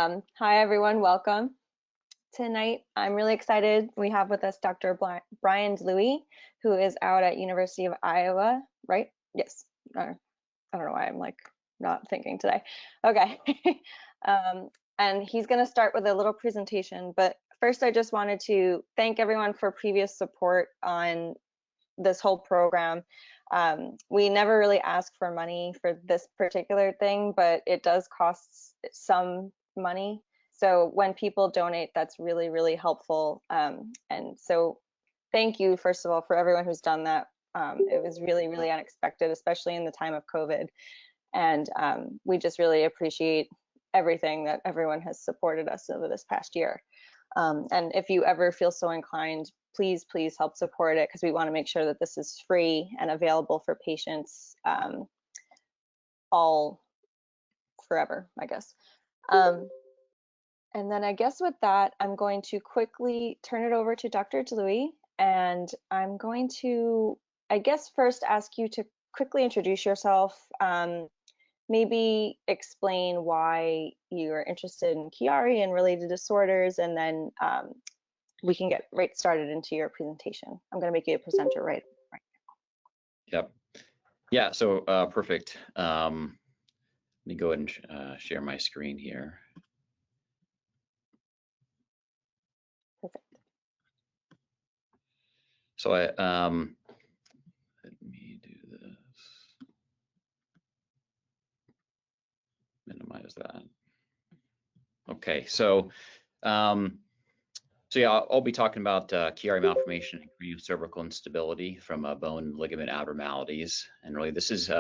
Hi, everyone. Welcome. Tonight, I'm really excited. We have with us Dr. Brian Dlouhy, who is out at University of Iowa, right? Yes. I don't know why I'm like not thinking today. Okay. um, and he's going to start with a little presentation. But first, I just wanted to thank everyone for previous support on this whole program. We never really ask for money for this particular thing, but it does cost some money. So when people donate, that's really, really helpful. And so thank you, first of all, for everyone who's done that. It was really, really unexpected, especially in the time of COVID. And we just really appreciate everything that everyone has supported us over this past year. And if you ever feel so inclined, please help support it, because we want to make sure that this is free and available for patients all forever, I guess. And then I guess with that, I'm going to quickly turn it over to Dr. Dlouhy, and I'm going to, I guess, first ask you to quickly introduce yourself, maybe explain why you're interested in Chiari and related disorders, and then we can get right started into your presentation. I'm going to make you a presenter right now. Yep. Yeah, so perfect. Let me go ahead and share my screen here. Perfect. So let me do this. Minimize that. Okay, so yeah, I'll be talking about Chiari Malformation and Craniocervical Instability from Bone and Ligament Abnormalities, and really this is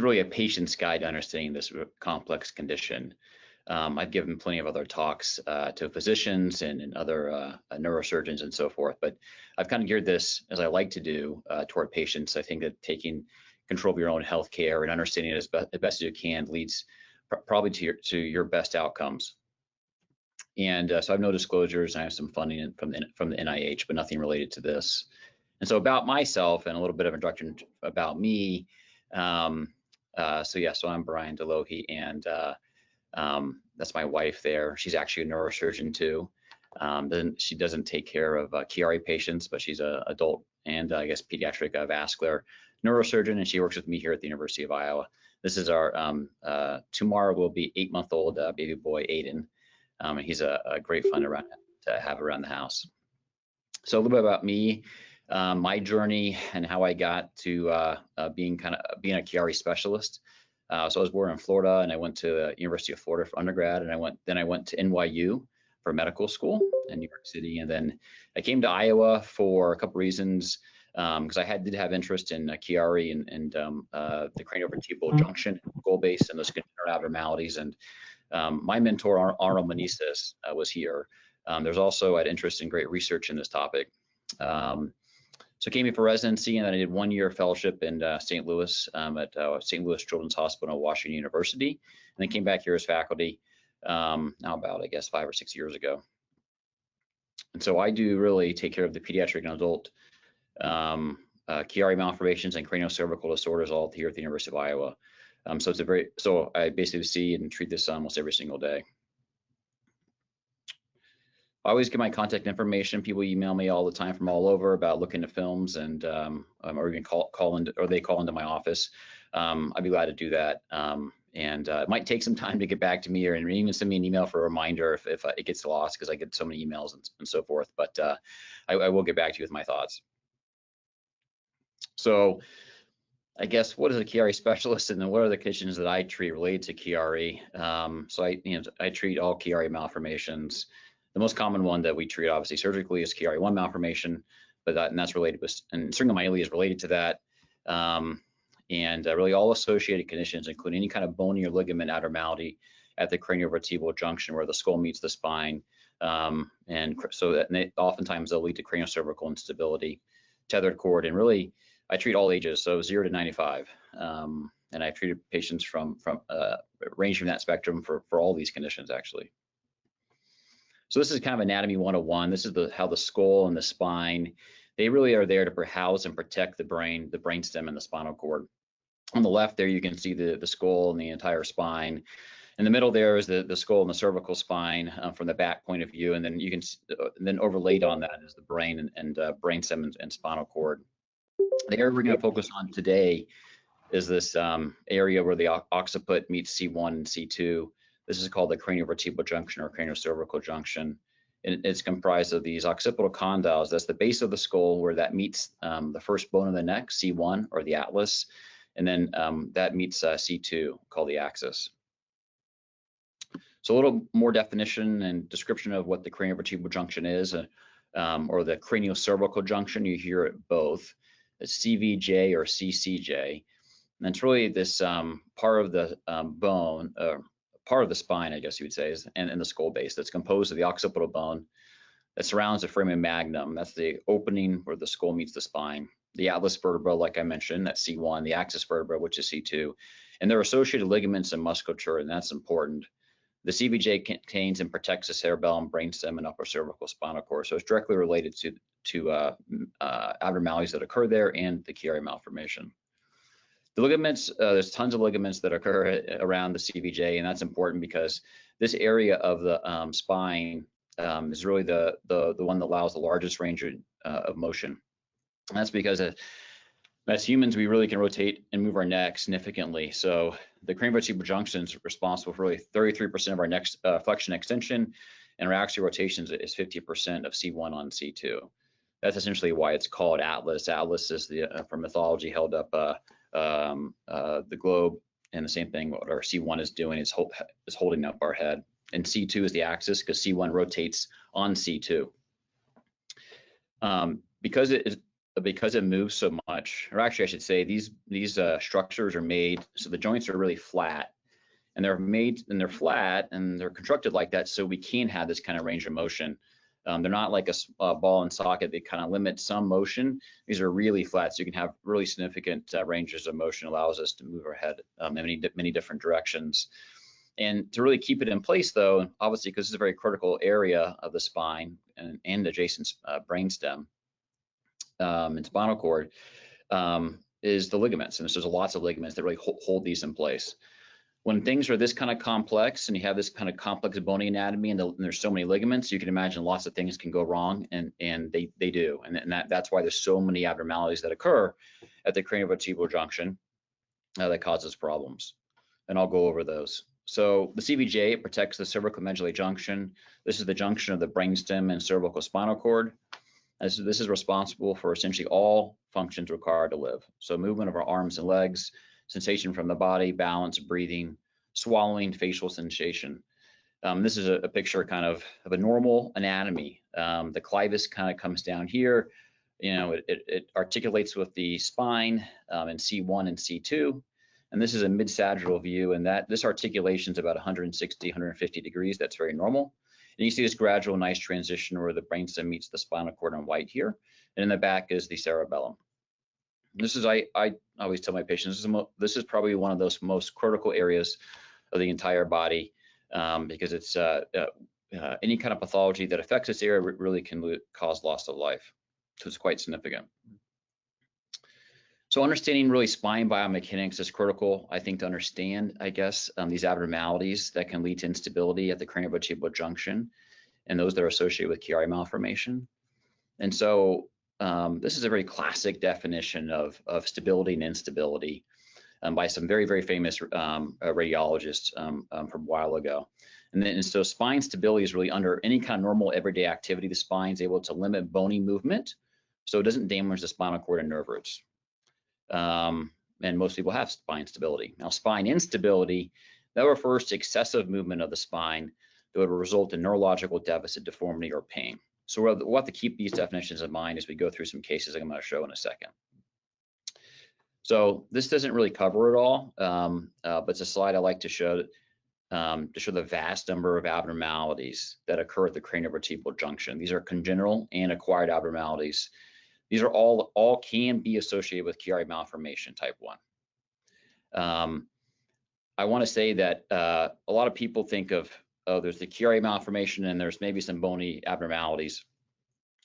really a patient's guide to understanding this complex condition. I've given plenty of other talks to physicians and other neurosurgeons and so forth, but I've kind of geared this, as I like to do, toward patients. I think that taking control of your own health care and understanding it as best as you can leads probably to your best outcomes. And so I have no disclosures, and I have some funding from the NIH, but nothing related to this. And so about myself and a little bit of introduction about me. So I'm Brian Dlouhy, and that's my wife there. She's actually a neurosurgeon too. She doesn't take care of Chiari patients, but she's an adult and I guess pediatric vascular neurosurgeon, and she works with me here at the University of Iowa. This is our, tomorrow will be 8-month-old baby boy, Aiden. And he's a great fun to have around the house. So a little bit about me, my journey and how I got to being a Chiari specialist. So I was born in Florida, and I went to the University of Florida for undergrad, and then I went to NYU for medical school in New York City, and then I came to Iowa for a couple reasons, because I did have interest in Chiari and the craniovertebral junction, goal base, and those congenital abnormalities. And my mentor, Arnold Meneses, was here. There's also had interest in great research in this topic. So I came here for residency, and then I did 1-year fellowship in St. Louis at St. Louis Children's Hospital and Washington University, and then came back here as faculty now about, I guess, 5 or 6 years ago. And so I do really take care of the pediatric and adult Chiari malformations and craniocervical disorders all here at the University of Iowa. So I basically see and treat this almost every single day. I always get my contact information. People email me all the time from all over about looking at films, and or even they call into my office. I'd be glad to do that. It might take some time to get back to me, or even send me an email for a reminder if it gets lost, because I get so many emails and so forth. But I will get back to you with my thoughts. So I guess, what is a Chiari specialist, and then what are the conditions that I treat related to Chiari? So I treat all Chiari malformations. The most common one that we treat, obviously, surgically is Chiari 1 malformation, and that's related with, and Syringomyelia is related to that. Really all associated conditions, including any kind of bony or ligament abnormality at the craniovertebral junction where the skull meets the spine. Oftentimes they'll lead to craniocervical instability, tethered cord, and really I treat all ages, so 0 to 95. And I've treated patients from ranging from that spectrum for all these conditions, actually. So this is kind of anatomy 101. This is how the skull and the spine, they really are there to house and protect the brain stem, and the spinal cord. On the left there, you can see the skull and the entire spine. In the middle there is the skull and the cervical spine from the back point of view, and then you can then overlaid on that is the brain and brainstem and spinal cord. The area we're going to focus on today is this area where the occiput meets C1 and C2. This is called the craniovertebral junction or craniocervical junction. And it's comprised of these occipital condyles. That's the base of the skull where that meets the first bone in the neck, C1 or the atlas, and then that meets C2 called the axis. So a little more definition and description of what the craniovertebral junction is, or the craniocervical junction. You hear it both. It's CVJ or CCJ. And it's really this part of the bone, part of the spine, I guess you would say, and the skull base that's composed of the occipital bone that surrounds the foramen magnum. That's the opening where the skull meets the spine. The atlas vertebra, like I mentioned, that's C1, the axis vertebra, which is C2, and their associated ligaments and musculature, and that's important. The CVJ contains and protects the cerebellum, brainstem, and upper cervical spinal cord, so it's directly related to abnormalities that occur there and the Chiari malformation. The ligaments, there's tons of ligaments that occur around the CVJ, and that's important because this area of the spine is really the one that allows the largest range of motion. And that's because as humans, we really can rotate and move our neck significantly. So the craniovertebral junction is responsible for really 33% of our neck flexion extension, and our axial rotations is 50% of C1 on C2. That's essentially why it's called atlas. Atlas is from mythology held up the globe, and the same thing what our C1 is doing is holding up our head, and C2 is the axis because C1 rotates on C2. Because it moves so much, or actually I should say these structures are made so the joints are really flat, and they're flat and they're constructed like that so we can have this kind of range of motion. They're not like a ball and socket. They kind of limit some motion. These are really flat, so you can have really significant ranges of motion. Allows us to move our head in many different directions. And to really keep it in place, though, obviously, because it's a very critical area of the spine and adjacent brainstem and spinal cord, is the ligaments. And so there's lots of ligaments that really hold these in place. When things are this kind of complex and you have this kind of complex bony anatomy and there's so many ligaments, you can imagine lots of things can go wrong, and they do. And that's why there's so many abnormalities that occur at the craniovertebral junction that causes problems. And I'll go over those. So the CVJ protects the cervicomedullary junction. This is the junction of the brainstem and cervical spinal cord. This is responsible for essentially all functions required to live. So movement of our arms and legs, sensation from the body, balance, breathing, swallowing, facial sensation. This is a picture kind of a normal anatomy. The clivus kind of comes down here. It articulates with the spine in C1 and C2. And this is a mid-sagittal view, and this articulation is about 160, 150 degrees. That's very normal. And you see this gradual nice transition where the brainstem meets the spinal cord in white here. And in the back is the cerebellum. This is, I always tell my patients, this is probably one of those most critical areas of the entire body because it's any kind of pathology that affects this area really can cause loss of life. So it's quite significant. So understanding really spine biomechanics is critical, I think, to understand, I guess, these abnormalities that can lead to instability at the craniovertebral junction and those that are associated with Chiari malformation. And so this is a very classic definition of stability and instability by some very, very famous radiologists from a while ago. And so spine stability is really under any kind of normal everyday activity. The spine is able to limit bony movement, so it doesn't damage the spinal cord and nerve roots. And most people have spine stability. Now, spine instability, that refers to excessive movement of the spine that would result in neurological deficit, deformity, or pain. So we'll have to keep these definitions in mind as we go through some cases I'm going to show in a second. So this doesn't really cover it all, but it's a slide I like to show the vast number of abnormalities that occur at the craniovertebral junction. These are congenital and acquired abnormalities. These are all can be associated with Chiari malformation type 1. I want to say that a lot of people think of, oh, there's the Chiari malformation and there's maybe some bony abnormalities.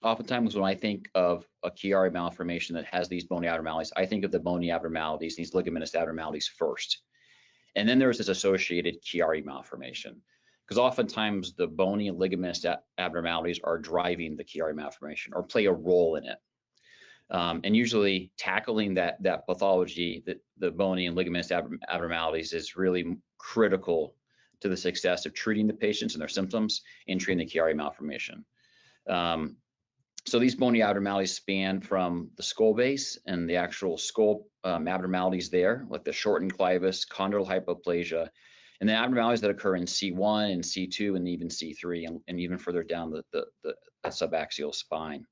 Oftentimes when I think of a Chiari malformation that has these bony abnormalities, I think of the bony abnormalities, these ligamentous abnormalities first. And then there's this associated Chiari malformation, because oftentimes the bony and ligamentous abnormalities are driving the Chiari malformation or play a role in it. And usually tackling that pathology, the bony and ligamentous abnormalities, is really critical to the success of treating the patients and their symptoms and treating the Chiari malformation. So these bony abnormalities span from the skull base and the actual skull abnormalities there, like the shortened clivus, chondral hypoplasia, and the abnormalities that occur in C1 and C2 and even C3 and even further down the subaxial spine.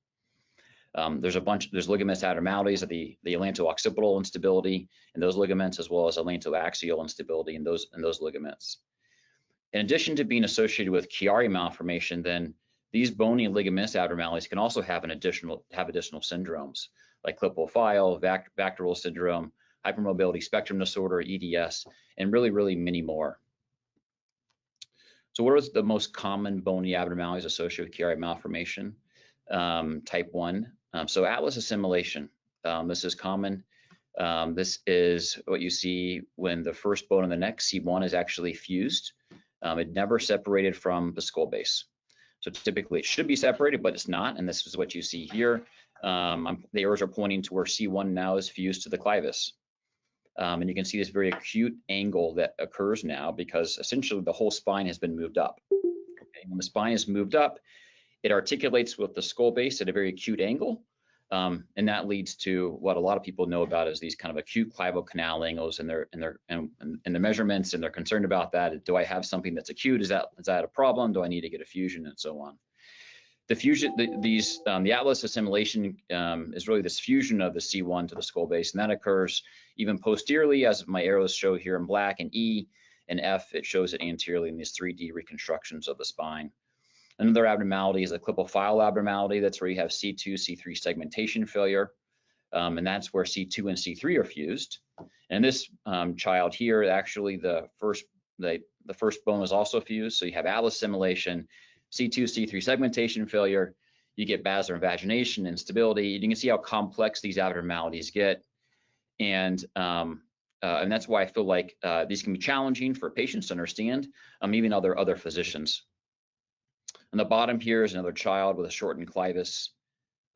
There's ligamentous abnormalities of the atlanto-occipital instability in those ligaments, as well as atlanto-axial instability in those ligaments. In addition to being associated with Chiari malformation, then these bony and ligamentous abnormalities can also have additional syndromes like Klippel-Feil, Vactorel syndrome, hypermobility spectrum disorder, EDS, and really many more. So what are the most common bony abnormalities associated with Chiari malformation? Type 1. So atlas assimilation. This is common. This is what you see when the first bone in the neck, C1, is actually fused. It never separated from the skull base. So typically it should be separated, but it's not. And this is what you see here. The arrows are pointing to where C1 now is fused to the clivus. And you can see this very acute angle that occurs now because essentially the whole spine has been moved up. Okay? When the spine is moved up, it articulates with the skull base at a very acute angle. And that leads to what a lot of people know about as these kind of acute clival-canal angles, and the measurements, and they're concerned about that. Do I have something that's acute? Is that a problem? Do I need to get a fusion, and so on? The fusion, the atlas assimilation is really this fusion of the C1 to the skull base, and that occurs even posteriorly, as my arrows show here in black, and E and F, it shows it anteriorly in these 3D reconstructions of the spine. Another abnormality is a Klippel-Feil abnormality. That's where you have C2, C3 segmentation failure, and that's where C2 and C3 are fused. And this child here, actually, the first bone is also fused. So you have atlas assimilation, C2, C3 segmentation failure. You get basilar invagination, instability. You can see how complex these abnormalities get, and that's why I feel like these can be challenging for patients to understand, even other physicians. On the bottom here is another child with a shortened clivus.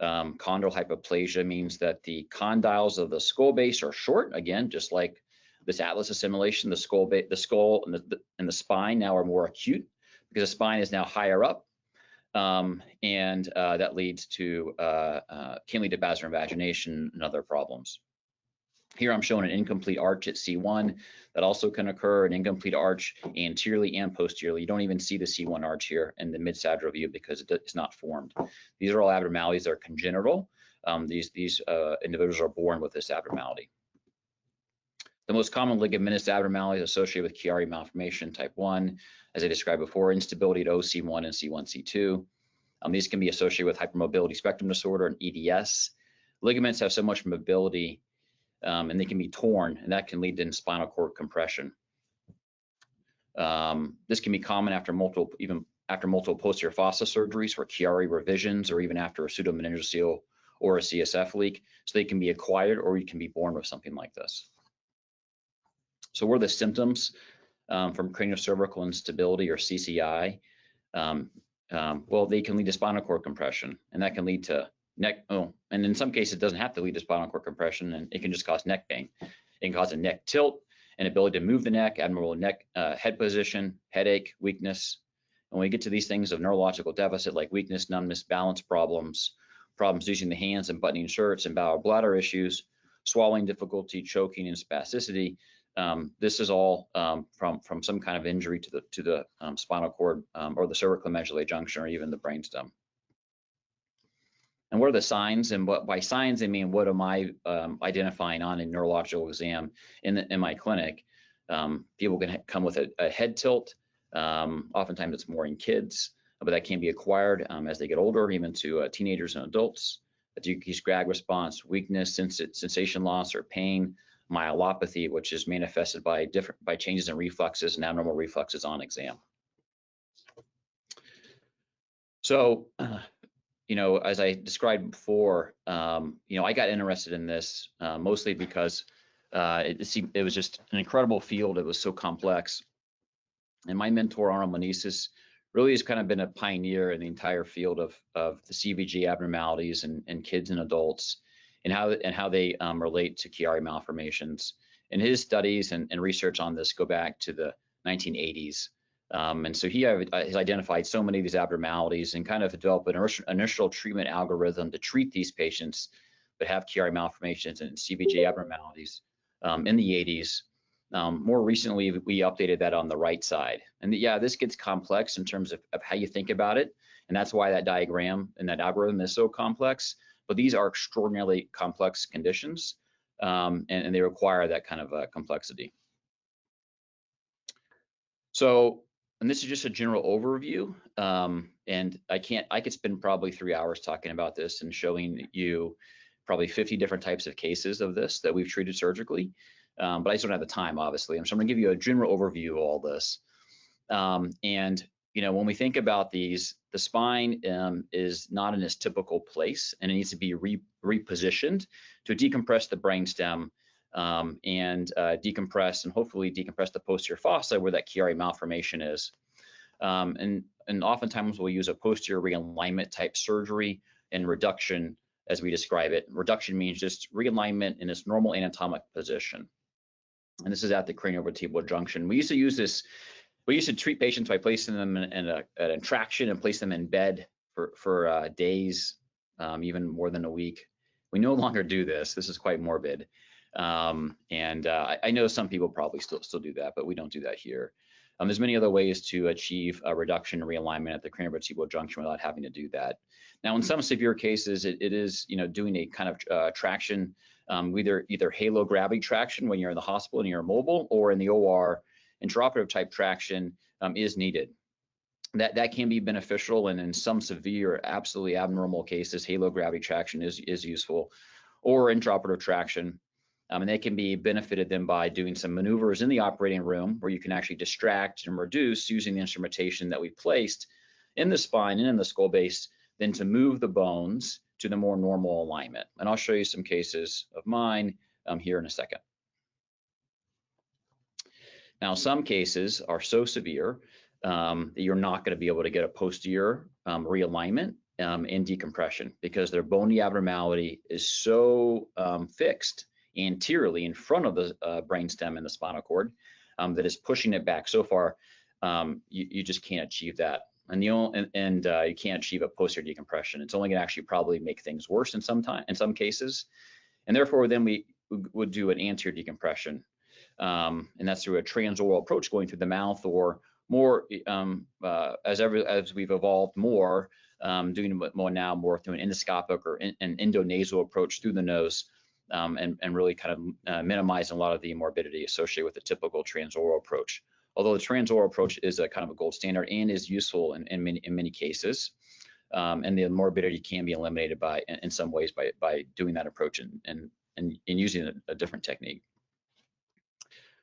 Chondral hypoplasia means that the condyles of the skull base are short. Again, just like this atlas assimilation, the skull and the spine now are more acute because the spine is now higher up, and that leads to can lead to basilar invagination and other problems. Here I'm showing an incomplete arch at C1 that also can occur, an incomplete arch anteriorly and posteriorly. You don't even see the C1 arch here in the mid-sagittal view because it's not formed. These are all abnormalities that are congenital. These individuals are born with this abnormality. The most common ligamentous abnormalities associated with Chiari malformation type 1, as I described before, instability at OC1 and C1, C2. These can be associated with hypermobility spectrum disorder and EDS. Ligaments have so much mobility and they can be torn, and that can lead to spinal cord compression. This can be common after multiple posterior fossa surgeries for Chiari revisions, or even after a pseudomeningocele or a CSF leak. So they can be acquired, or you can be born with something like this. So what are the symptoms from craniocervical instability, or CCI? Well, they can lead to spinal cord compression, and that can lead to and in some cases it doesn't have to lead to spinal cord compression, and it can just cause neck pain. It can cause a neck tilt, inability to move the neck, abnormal neck head position, headache, weakness. And when we get to these things of neurological deficit like weakness, numbness, balance problems using the hands and buttoning shirts, and bowel bladder issues, swallowing difficulty, choking, and spasticity, this is all from some kind of injury to the spinal cord or the cervicomedullary junction, or even the brainstem. And what are the signs? And by signs, I mean, what am I identifying on a neurological exam in my clinic? People can come with a head tilt. Oftentimes it's more in kids, but that can be acquired as they get older, even to teenagers and adults. A decreased gag response, weakness, sensation loss, or pain, myelopathy, which is manifested by changes in reflexes and abnormal reflexes on exam. So, as I described before, I got interested in this mostly because it was just an incredible field. It was so complex. And my mentor, Arnold Meneses, really has kind of been a pioneer in the entire field of the CVG abnormalities in kids and adults, and how they relate to Chiari malformations. And his studies and research on this go back to the 1980s. And so he has identified so many of these abnormalities and kind of developed an initial treatment algorithm to treat these patients that have Chiari malformations and CVG abnormalities in the 80s. More recently, we updated that on the right side. And yeah, this gets complex in terms of how you think about it. And that's why that diagram and that algorithm is so complex. But these are extraordinarily complex conditions, and they require that kind of complexity. So, and this is just a general overview. And I could spend probably 3 hours talking about this and showing you probably 50 different types of cases of this that we've treated surgically. But I just don't have the time, obviously. So I'm going to give you a general overview of all this. And when we think about these, the spine is not in its typical place, and it needs to be repositioned to decompress the brainstem and decompress and hopefully decompress the posterior fossa where that Chiari malformation is. And oftentimes we'll use a posterior realignment type surgery and reduction as we describe it. Reduction means just realignment in its normal anatomic position. And this is at the craniovertebral junction. We used to use this. We used to treat patients by placing them in an traction and place them in bed for days, even more than a week. We no longer do this. This is quite morbid. I know some people probably still do that, but we don't do that here. There's many other ways to achieve a reduction and realignment at the craniovertebral junction without having to do that. Now, in some severe cases, it is doing a kind of traction, either halo gravity traction when you're in the hospital and you're mobile, or in the OR, intraoperative type traction is needed. That can be beneficial, and in some severe, absolutely abnormal cases, halo gravity traction is useful, or intraoperative traction. And they can be benefited then by doing some maneuvers in the operating room where you can actually distract and reduce using the instrumentation that we placed in the spine and in the skull base, then to move the bones to the more normal alignment. And I'll show you some cases of mine here in a second. Now, some cases are so severe that you're not going to be able to get a posterior realignment and decompression because their bony abnormality is so fixed anteriorly in front of the brainstem and the spinal cord that is pushing it back so far. You just can't achieve that, and you can't achieve a posterior decompression. It's only going to actually probably make things worse in some cases, and therefore then we would do an anterior decompression, and that's through a transoral approach going through the mouth, or more as we've evolved more, doing it more through an endoscopic or an endonasal approach through the nose. And really kind of minimizing a lot of the morbidity associated with the typical transoral approach. Although the transoral approach is a kind of a gold standard and is useful in many cases, and the morbidity can be eliminated in some ways by doing that approach and using a different technique.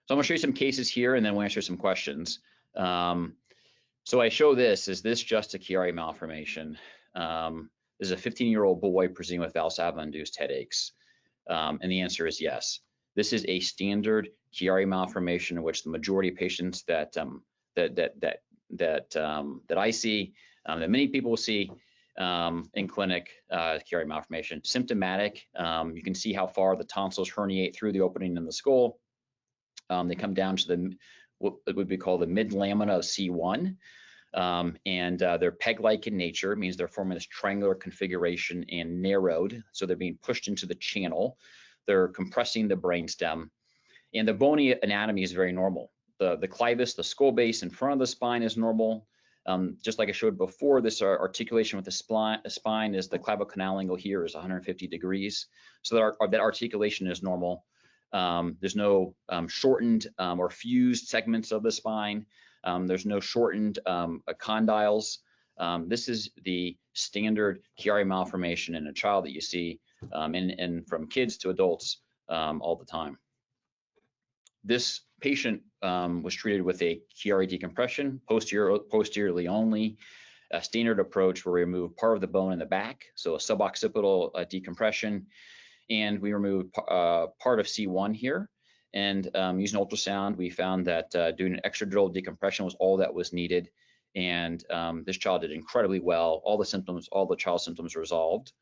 So I'm going to show you some cases here, and then we'll answer some questions. So I show this. Is this just a Chiari malformation? This is a 15-year-old boy presenting with Valsalva-induced headaches. And the answer is yes. This is a standard Chiari malformation in which the majority of patients that I see, that many people see in clinic, Chiari malformation, symptomatic. You can see how far the tonsils herniate through the opening in the skull. They come down to what would be called the mid-lamina of C1. And they're peg-like in nature. It means they're forming this triangular configuration and narrowed, so they're being pushed into the channel. They're compressing the brainstem, and the bony anatomy is very normal. The clivus, the skull base in front of the spine is normal. Just like I showed before, this articulation with the spine is the clavicanal angle here is 150 degrees, so that articulation is normal. There's no shortened or fused segments of the spine. There's no shortened condyles. This is the standard Chiari malformation in a child that you see and from kids to adults all the time. This patient was treated with a Chiari decompression, posteriorly only, a standard approach where we remove part of the bone in the back, so a suboccipital decompression, and we remove part of C1 here. And using ultrasound, we found that doing an extradural decompression was all that was needed. And this child did incredibly well. All the child symptoms resolved.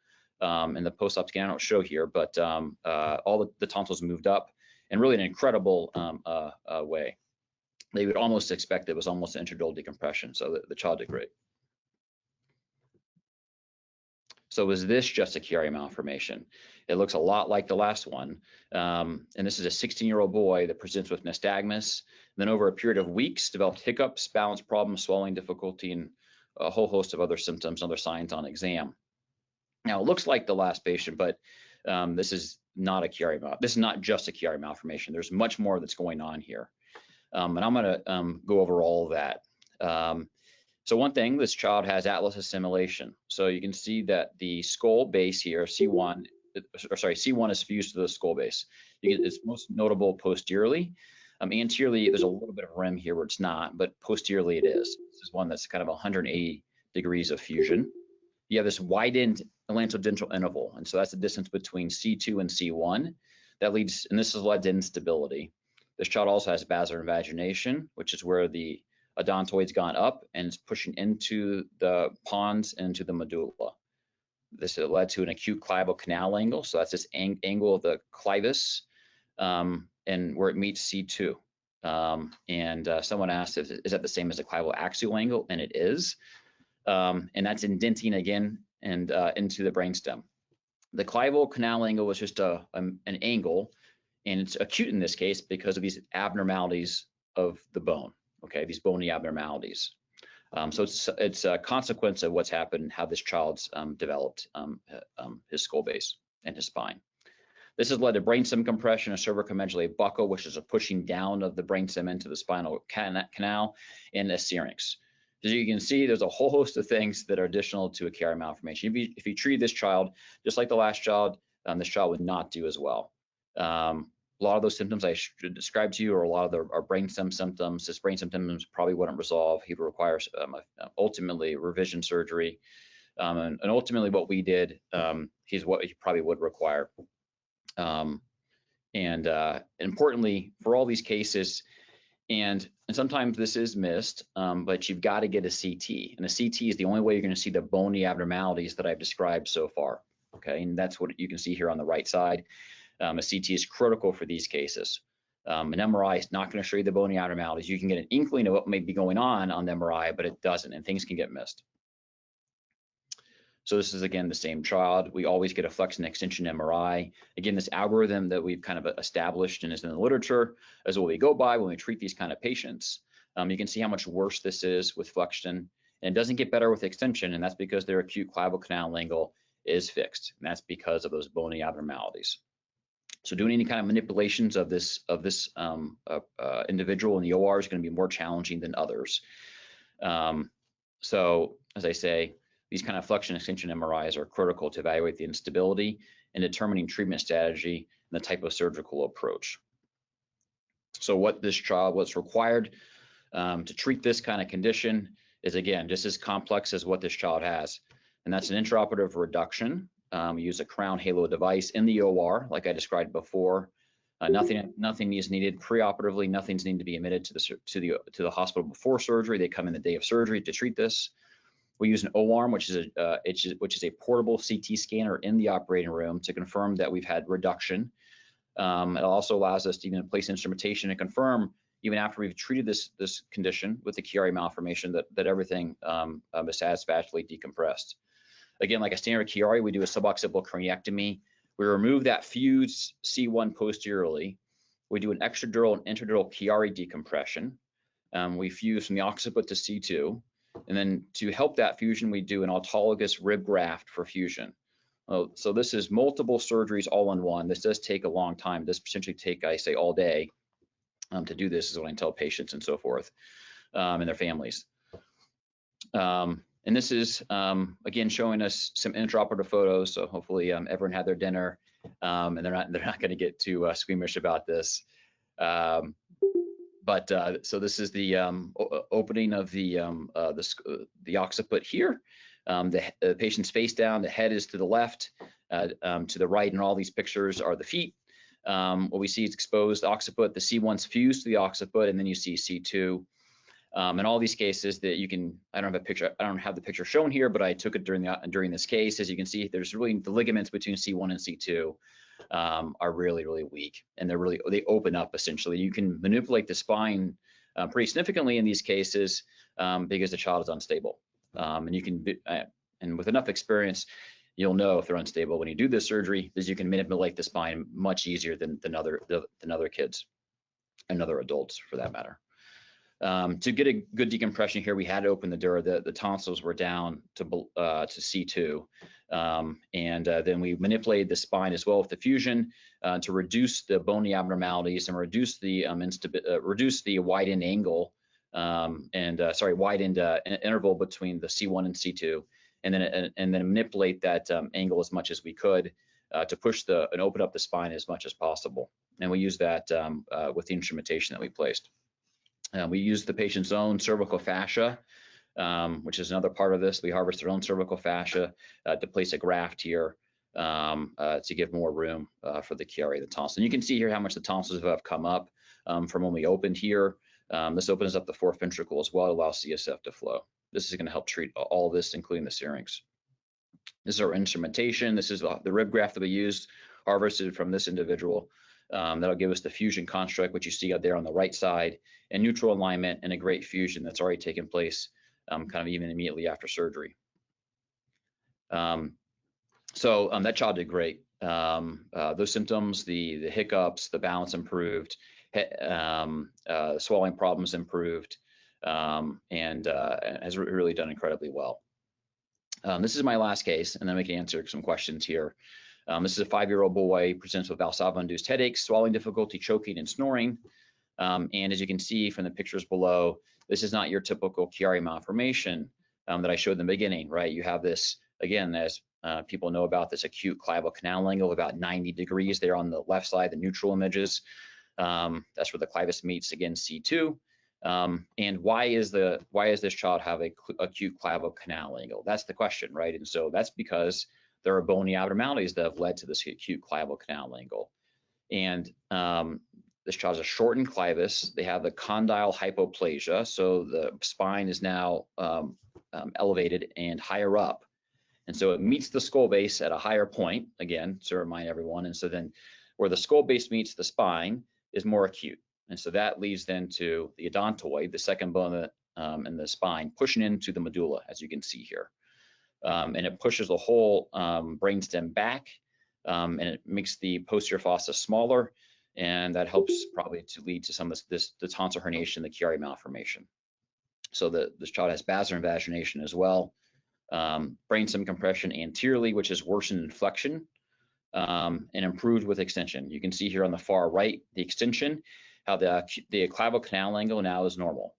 In the post-op scan, I don't show here, but all the tonsils moved up in really an incredible way. They would almost expect it was almost an intradural decompression. So the child did great. So was this just a Chiari malformation? It looks a lot like the last one. And this is a 16-year-old boy that presents with nystagmus. Then over a period of weeks, developed hiccups, balance problems, swallowing difficulty, and a whole host of other symptoms, other signs on exam. Now, it looks like the last patient, but this is not a Chiari malformation. This is not just a Chiari malformation. There's much more that's going on here. And I'm going to go over all of that. So one thing, this child has atlas assimilation. So you can see that the skull base here, C1 is fused to the skull base. It's most notable posteriorly. Anteriorly, there's a little bit of rim here where it's not, but posteriorly it is. This is one that's kind of 180 degrees of fusion. You have this widened atlantodental interval, and so that's the distance between C2 and C1. That leads, and this has led to instability. This child also has basilar invagination, which is where the odontoid's gone up and it's pushing into the pons and into the medulla. This has led to an acute clival canal angle. So that's this angle of the clivus and where it meets C2. Someone asked, is that the same as the clival axial angle? And it is. And that's indenting again and into the brainstem. The clival canal angle was just an angle, and it's acute in this case because of these abnormalities of the bone. Okay, these bony abnormalities. So it's a consequence of what's happened, how this child's developed his skull base and his spine. This has led to brainstem compression, a cervicomedullary buckle, which is a pushing down of the brainstem into the spinal canal, and a syrinx. As you can see, there's a whole host of things that are additional to a Chiari malformation. If you treat this child just like the last child, this child would not do as well. A lot of those symptoms I should describe to you are a lot of our brainstem symptoms. This brainstem symptoms probably wouldn't resolve. He requires ultimately revision surgery. And ultimately what we did, he's what he probably would require. Importantly, for all these cases, and sometimes this is missed, but you've got to get a CT. And a CT is the only way you're going to see the bony abnormalities that I've described so far. Okay, and that's what you can see here on the right side. A CT is critical for these cases. An MRI is not going to show you the bony abnormalities. You can get an inkling of what may be going on the MRI, but it doesn't, and things can get missed. So this is, again, the same child. We always get a flexion extension MRI. Again, this algorithm that we've kind of established and is in the literature is what we go by when we treat these kind of patients. You can see how much worse this is with flexion, and it doesn't get better with extension, and that's because their acute clival canal angle is fixed, and that's because of those bony abnormalities. So doing any kind of manipulations of this individual in the OR is going to be more challenging than others. So as I say, these kind of flexion extension MRIs are critical to evaluate the instability and determining treatment strategy and the type of surgical approach. So what's required to treat this kind of condition is, again, just as complex as what this child has, and that's an intraoperative reduction. We use a crown halo device in the OR, like I described before. Nothing is needed preoperatively. Nothing's needed to be admitted to the hospital before surgery. They come in the day of surgery to treat this. We use an O-arm, which is a portable CT scanner in the operating room to confirm that we've had reduction. It also allows us to even place instrumentation and confirm, even after we've treated this condition with the Chiari malformation, that everything is satisfactorily decompressed. Again, like a standard Chiari, we do a suboccipital craniectomy. We remove that fused C1 posteriorly. We do an extradural and intradural Chiari decompression. We fuse from the occiput to C2. And then to help that fusion, we do an autologous rib graft for fusion. So this is multiple surgeries all in one. This does take a long time. This potentially take, I say, all day to do this, is what I tell patients and so forth, and their families. And this is, again, showing us some intraoperative photos. So hopefully everyone had their dinner and they're not going to get too squeamish about this. But so this is the opening of the occiput here. The patient's face down, the head is to the left, to the right in all these pictures are the feet. What we see is exposed occiput, the C1's fused to the occiput, and then you see C2. In all these cases that you can, I don't have the picture shown here, but I took it during this case. As you can see, there's really the ligaments between C1 and C2 are really, really weak, and they open up essentially. You can manipulate the spine pretty significantly in these cases because the child is unstable. And you can, and with enough experience, you'll know if they're unstable when you do this surgery, because you can manipulate the spine much easier than other kids and other adults for that matter. To get a good decompression here, we had to open the dura. The tonsils were down to C2, and then we manipulated the spine as well with the fusion to reduce the bony abnormalities and reduce the wide-end angle wide-end interval between the C1 and C2, and then manipulate that angle as much as we could to push and open up the spine as much as possible. And we use that with the instrumentation that we placed. We use the patient's own cervical fascia, which is another part of this. We harvest their own cervical fascia to place a graft here to give more room for the Chiari, the tonsil. And you can see here how much the tonsils have come up from when we opened here. This opens up the fourth ventricle as well to allow CSF to flow. This is going to help treat all of this, including the syrinx. This is our instrumentation. This is the rib graft that we used, harvested from this individual. That'll give us the fusion construct, which you see out there on the right side, and neutral alignment and a great fusion that's already taken place kind of even immediately after surgery. So that child did great. Those symptoms, the hiccups, the balance improved, swallowing problems improved, and has really done incredibly well. This is my last case, and then we can answer some questions here. This is a 5-year-old boy, presents with Valsalva-induced headaches, swallowing difficulty, choking, and snoring. And as you can see from the pictures below, this is not your typical Chiari malformation that I showed in the beginning, right? You have this, again, as people know about this acute clavicle canal angle, about 90 degrees there on the left side, the neutral images. That's where the clivus meets, again, C2. And why is this child have a acute clavicle canal angle? That's the question, right? And so that's because there are bony abnormalities that have led to this acute clavicle canal angle. And this child has a shortened clivus. They have the condyle hypoplasia, so the spine is now elevated and higher up. And so it meets the skull base at a higher point, again, to remind everyone. And so then where the skull base meets the spine is more acute. And so that leads then to the odontoid, the second bone in the spine, pushing into the medulla, as you can see here. And it pushes the whole brainstem back, and it makes the posterior fossa smaller, and that helps probably to lead to some of the tonsil herniation, the Chiari malformation. So this child has basilar invagination as well, brainstem compression anteriorly, which is worsened in flexion, and improved with extension. You can see here on the far right, the extension, how the clavicle canal angle now is normal.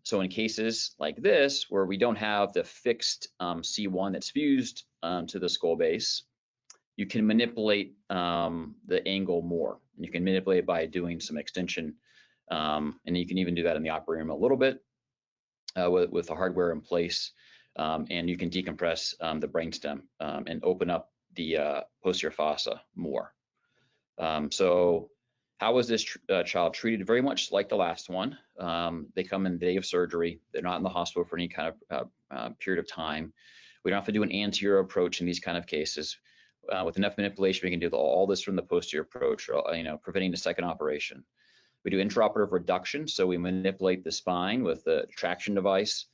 So in cases like this, where we don't have the fixed C1 that's fused to the skull base, you can manipulate the angle more. You can manipulate it by doing some extension, and you can even do that in the operating room a little bit with the hardware in place, and you can decompress the brainstem and open up the posterior fossa more. So how was this child treated? Very much like the last one. They come in the day of surgery. They're not in the hospital for any kind of period of time. We don't have to do an anterior approach in these kind of cases. With enough manipulation, we can do all this from the posterior approach, preventing the second operation. We do intraoperative reduction, so we manipulate the spine with the traction device.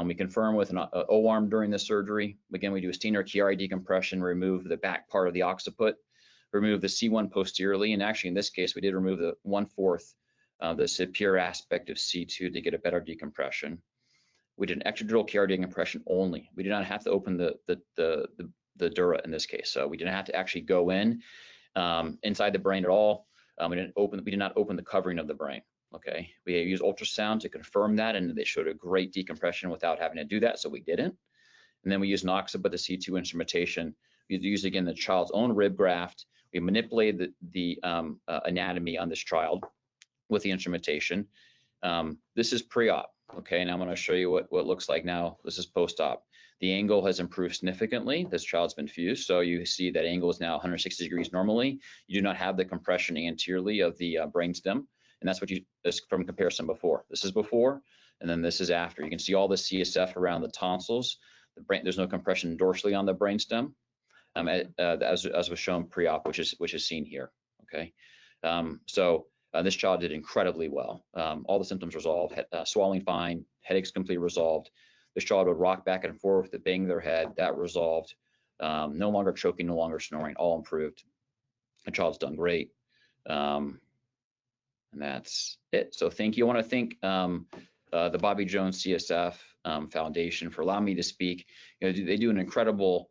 We confirm with an O-arm during the surgery. Again, we do a Steiner Chiari decompression, remove the back part of the occiput, remove the C1 posteriorly, and actually in this case, we did remove the 1/4 the superior aspect of C2 to get a better decompression. We did an extradural Chiari decompression only. We did not have to open the dura in this case, so we didn't have to actually go in inside the brain at all. We did not open the covering of the brain. Okay, we used ultrasound to confirm that, and they showed a great decompression without having to do that, so we didn't. And then we used an occiput, the C2 instrumentation. We used, again, the child's own rib graft. We manipulated the anatomy on this child with the instrumentation. This is pre-op, okay, and I'm going to show you what it looks like now. This is post-op. The angle has improved significantly. This child's been fused, so you see that angle is now 160 degrees normally. You do not have the compression anteriorly of the brainstem, and that's what you, this from comparison before. This is before, and then this is after. You can see all the CSF around the tonsils. There's no compression dorsally on the brainstem, as was shown pre-op, which is seen here. Okay, this child did incredibly well. All the symptoms resolved, swallowing fine, headaches completely resolved. This child would rock back and forth, bang their head, that resolved. No longer choking, no longer snoring, all improved. The child's done great. And that's it. So thank you. I want to thank the Bobby Jones CSF Foundation for allowing me to speak. You know, they do an incredible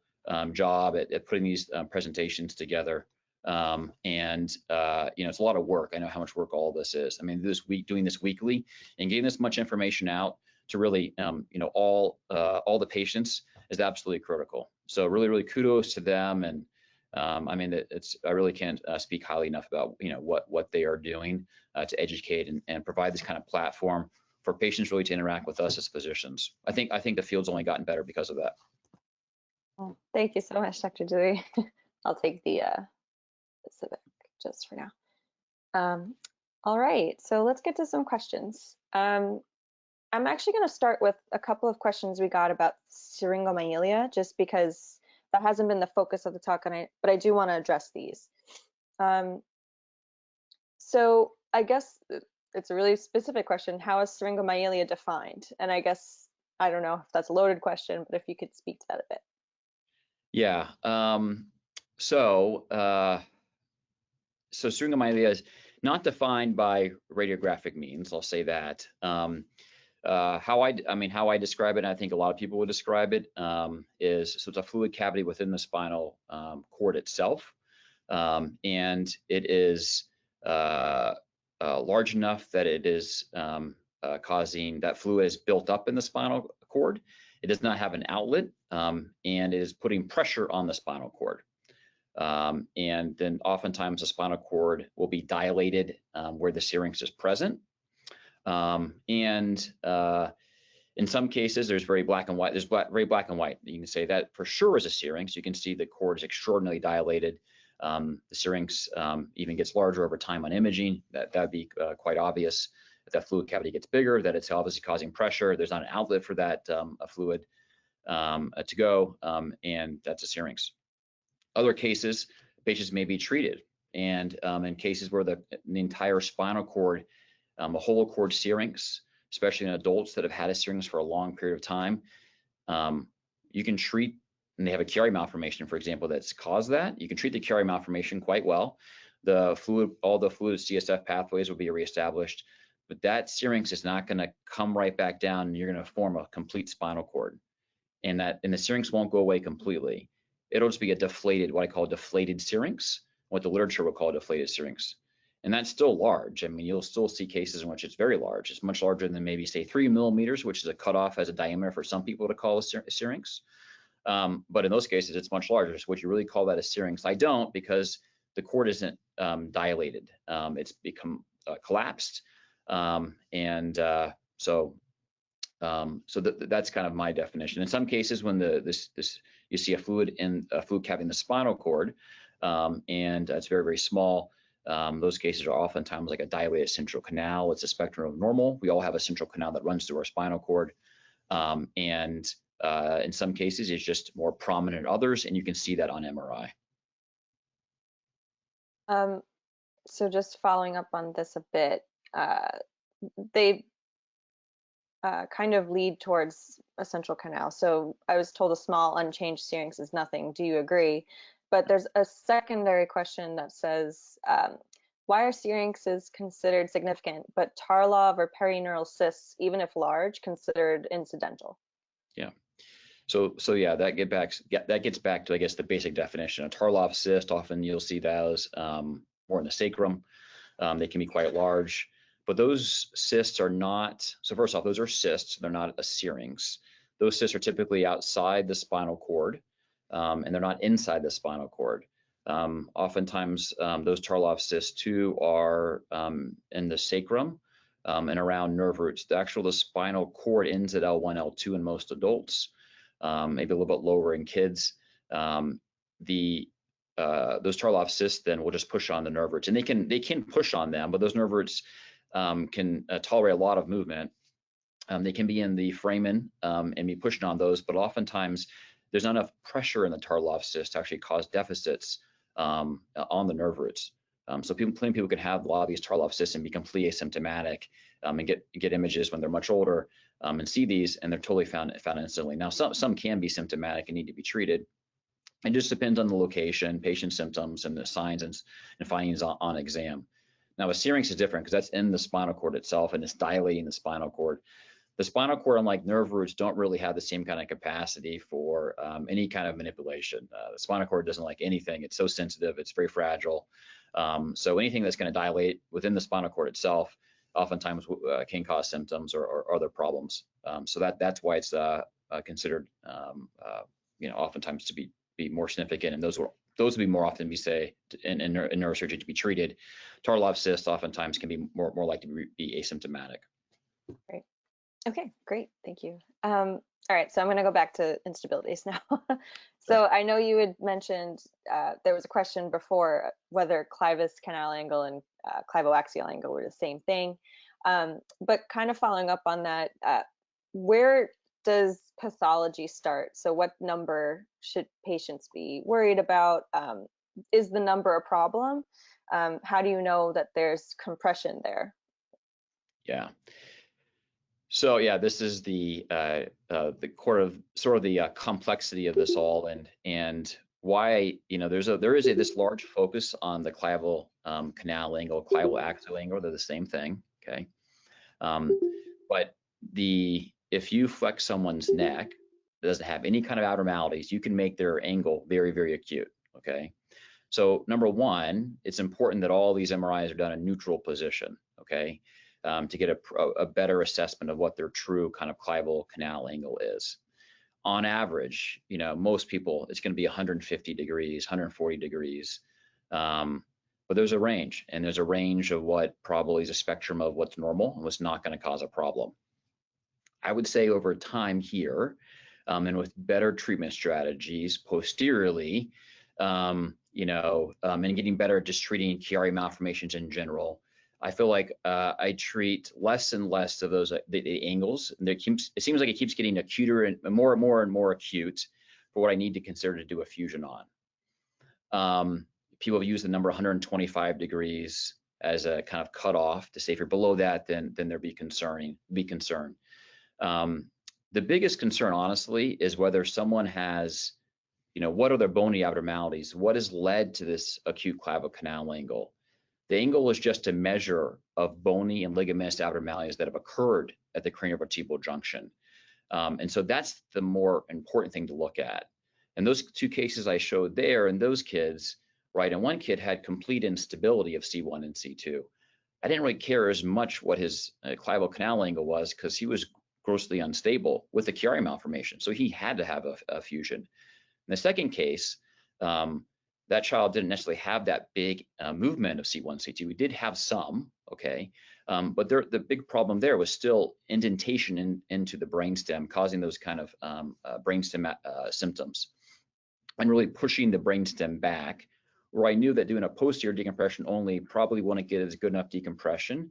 job at putting these presentations together. You know, it's a lot of work. I know how much work all this is. I mean, doing this weekly and getting this much information out to really, you know, all the patients is absolutely critical. So really kudos to them. And I mean, I really can't speak highly enough about, you know, what they are doing to educate and provide this kind of platform for patients really to interact with us as physicians. I think the field's only gotten better because of that. Well, thank you so much, Dr. Dlouhy. I'll take the Civic just for now. All right, so let's get to some questions. I'm actually going to start with a couple of questions we got about Syringomyelia, just because that hasn't been the focus of the talk, but I do want to address these. So I guess it's a really specific question. How is Syringomyelia defined? And I guess, I don't know if that's a loaded question, but if you could speak to that a bit. Yeah. So Syringomyelia is not defined by radiographic means. I'll say that. How I describe it, and I think a lot of people would describe it, is so it's a fluid cavity within the spinal cord itself, and it is large enough that it is causing that fluid is built up in the spinal cord. It does not have an outlet, and it is putting pressure on the spinal cord. And then oftentimes the spinal cord will be dilated where the syrinx is present. In some cases, there's very black and white. There's very black and white. You can say that for sure is a syrinx. You can see the cord is extraordinarily dilated. The syrinx even gets larger over time on imaging. That'd be quite obvious. If that fluid cavity gets bigger, that it's obviously causing pressure. There's not an outlet for that fluid to go, and that's a syrinx. Other cases, patients may be treated, and in cases where the entire spinal cord, a whole cord syrinx, especially in adults that have had a syrinx for a long period of time, you can treat, and they have a Chiari malformation, for example, that's caused that. You can treat the Chiari malformation quite well. The fluid, all the fluid CSF pathways will be reestablished, but that syrinx is not going to come right back down, and you're going to form a complete spinal cord, and the syrinx won't go away completely. It'll just be a deflated, what I call a deflated syrinx, what the literature would call a deflated syrinx. And that's still large. I mean, you'll still see cases in which it's very large. It's much larger than maybe say 3 millimeters, which is a cutoff as a diameter for some people to call a syrinx. But in those cases, it's much larger. So would you really call that a syrinx? I don't, because the cord isn't dilated. It's become collapsed. So that's kind of my definition. In some cases, when you see a fluid cavity in the spinal cord, and it's very, very small, those cases are oftentimes like a dilated central canal. It's a spectrum of normal. We all have a central canal that runs through our spinal cord. In some cases, it's just more prominent in others, and you can see that on MRI. So just following up on this a bit, they kind of lead towards a central canal. So I was told a small unchanged syrinx is nothing. Do you agree? But there's a secondary question that says, why are syrinxes considered significant, but Tarlov or perineural cysts, even if large, considered incidental? Yeah. So yeah, that gets back to, I guess, the basic definition. A Tarlov cyst, often you'll see those more in the sacrum. They can be quite large, but those cysts are not. So first off, those are cysts. They're not a syrinx. Those cysts are typically outside the spinal cord, and they're not inside the spinal cord. Oftentimes, those Tarlov cysts too are in the sacrum and around nerve roots. The spinal cord ends at L1, L2 in most adults, maybe a little bit lower in kids. Those Tarlov cysts then will just push on the nerve roots, and they can push on them, but those nerve roots can tolerate a lot of movement. They can be in the foramen and be pushing on those, but oftentimes there's not enough pressure in the Tarlov cyst to actually cause deficits on the nerve roots. So plenty of people can have a lot of these Tarlov cysts and be completely asymptomatic and get images when they're much older and see these, and they're totally found instantly. Now, some can be symptomatic and need to be treated. It just depends on the location, patient symptoms, and the signs and findings on exam. Now, a syrinx is different because that's in the spinal cord itself, and it's dilating the spinal cord. The spinal cord, unlike nerve roots, don't really have the same kind of capacity for any kind of manipulation. The spinal cord doesn't like anything. It's so sensitive. It's very fragile. So anything that's going to dilate within the spinal cord itself oftentimes can cause symptoms or other problems. So that's why it's considered, oftentimes to be more significant, and those would be more often, in neurosurgery to be treated. Tarlov cysts oftentimes can be more likely to be asymptomatic. Great. Okay, great. Thank you. All right, so I'm going to go back to instabilities now. So I know you had mentioned there was a question before whether clivus canal angle and clivoaxial angle were the same thing. But kind of following up on that, where does pathology start? So what number should patients be worried about? Is the number a problem? How do you know that there's compression there? Yeah. So yeah, this is the core of sort of the complexity of this all, and why there is this large focus on the clival canal angle, clivoaxial angle. They're the same thing, okay? But if you flex someone's neck that doesn't have any kind of abnormalities, you can make their angle very, very acute, okay? So number one, it's important that all these MRIs are done in neutral position, okay? To get a better assessment of what their true kind of clival canal angle is. On average, most people, it's going to be 150 degrees, 140 degrees. But there's a range, and there's a range of what probably is a spectrum of what's normal and what's not going to cause a problem. I would say over time here, and with better treatment strategies posteriorly, and getting better at just treating Chiari malformations in general, I feel like I treat less and less of those the angles. It seems like it keeps getting acuter and more acute for what I need to consider to do a fusion on. People have used the number 125 degrees as a kind of cutoff to say if you're below that, then there be concern. The biggest concern, honestly, is whether someone has, what are their bony abnormalities? What has led to this acute clavicle canal angle? The angle is just a measure of bony and ligamentous abnormalities that have occurred at the craniovertebral junction. And so that's the more important thing to look at. And those two cases I showed there, and those kids, right, and one kid had complete instability of C1 and C2. I didn't really care as much what his clavicle canal angle was because he was grossly unstable with the Chiari malformation. So he had to have a fusion. In the second case, that child didn't necessarily have that big movement of C1, C2. We did have some, okay, but the big problem there was still indentation into the brainstem, causing those kind of brainstem symptoms, and really pushing the brainstem back, where I knew that doing a posterior decompression only probably wouldn't get as good enough decompression,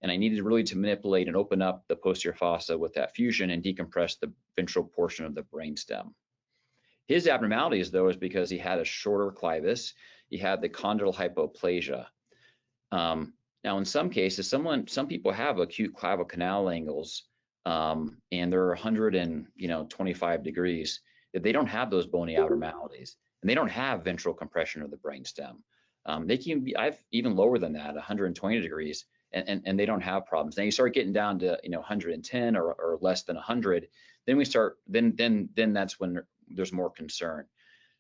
and I needed really to manipulate and open up the posterior fossa with that fusion and decompress the ventral portion of the brainstem. His abnormalities, though, is because he had a shorter clivus. He had the condyle hypoplasia. Now, in some cases, some people have acute clavicle canal angles, and they're 125 degrees. They don't have those bony abnormalities, and they don't have ventral compression of the brainstem. They can be even lower than that, 120 degrees, and they don't have problems. Now you start getting down to 110 or less than 100. Then we start. Then that's when there's more concern.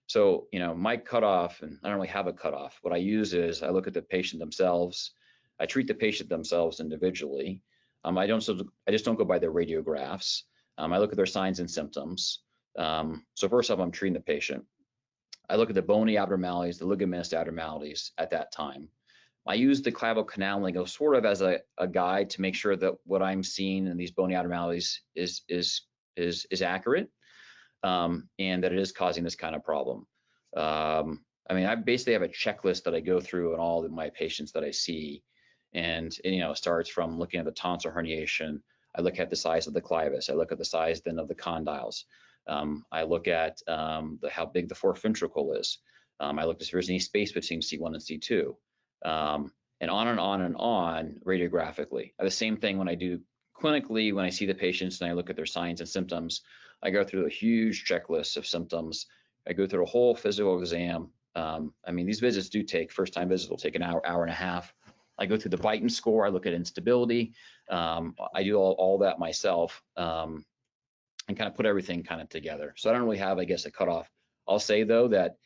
So, my cutoff, and I don't really have a cutoff. What I use is I look at the patient themselves. I treat the patient themselves individually. I just don't go by their radiographs. I look at their signs and symptoms. So first off, I'm treating the patient. I look at the bony abnormalities, the ligamentous abnormalities at that time. I use the clavicle canal lingo sort of as a guide to make sure that what I'm seeing in these bony abnormalities is accurate, and that it is causing this kind of problem. I mean, I basically have a checklist that I go through in all of my patients that I see, and you know, it starts from looking at the tonsil herniation. I look at the size of the clivus. I look at the size then of the condyles. I look at how big the fourth ventricle is. I look to see if there's any space between C1 and C2, and on and on and on radiographically. The same thing when I do clinically, when I see the patients and I look at their signs and symptoms, I go through a huge checklist of symptoms. I go through a whole physical exam. I mean, these visits do take, first-time visits will take an hour, hour and a half. I go through the Bite score. I look at instability. I do all that myself, and kind of put everything kind of together. So I don't really have, I guess, a cutoff. I'll say though that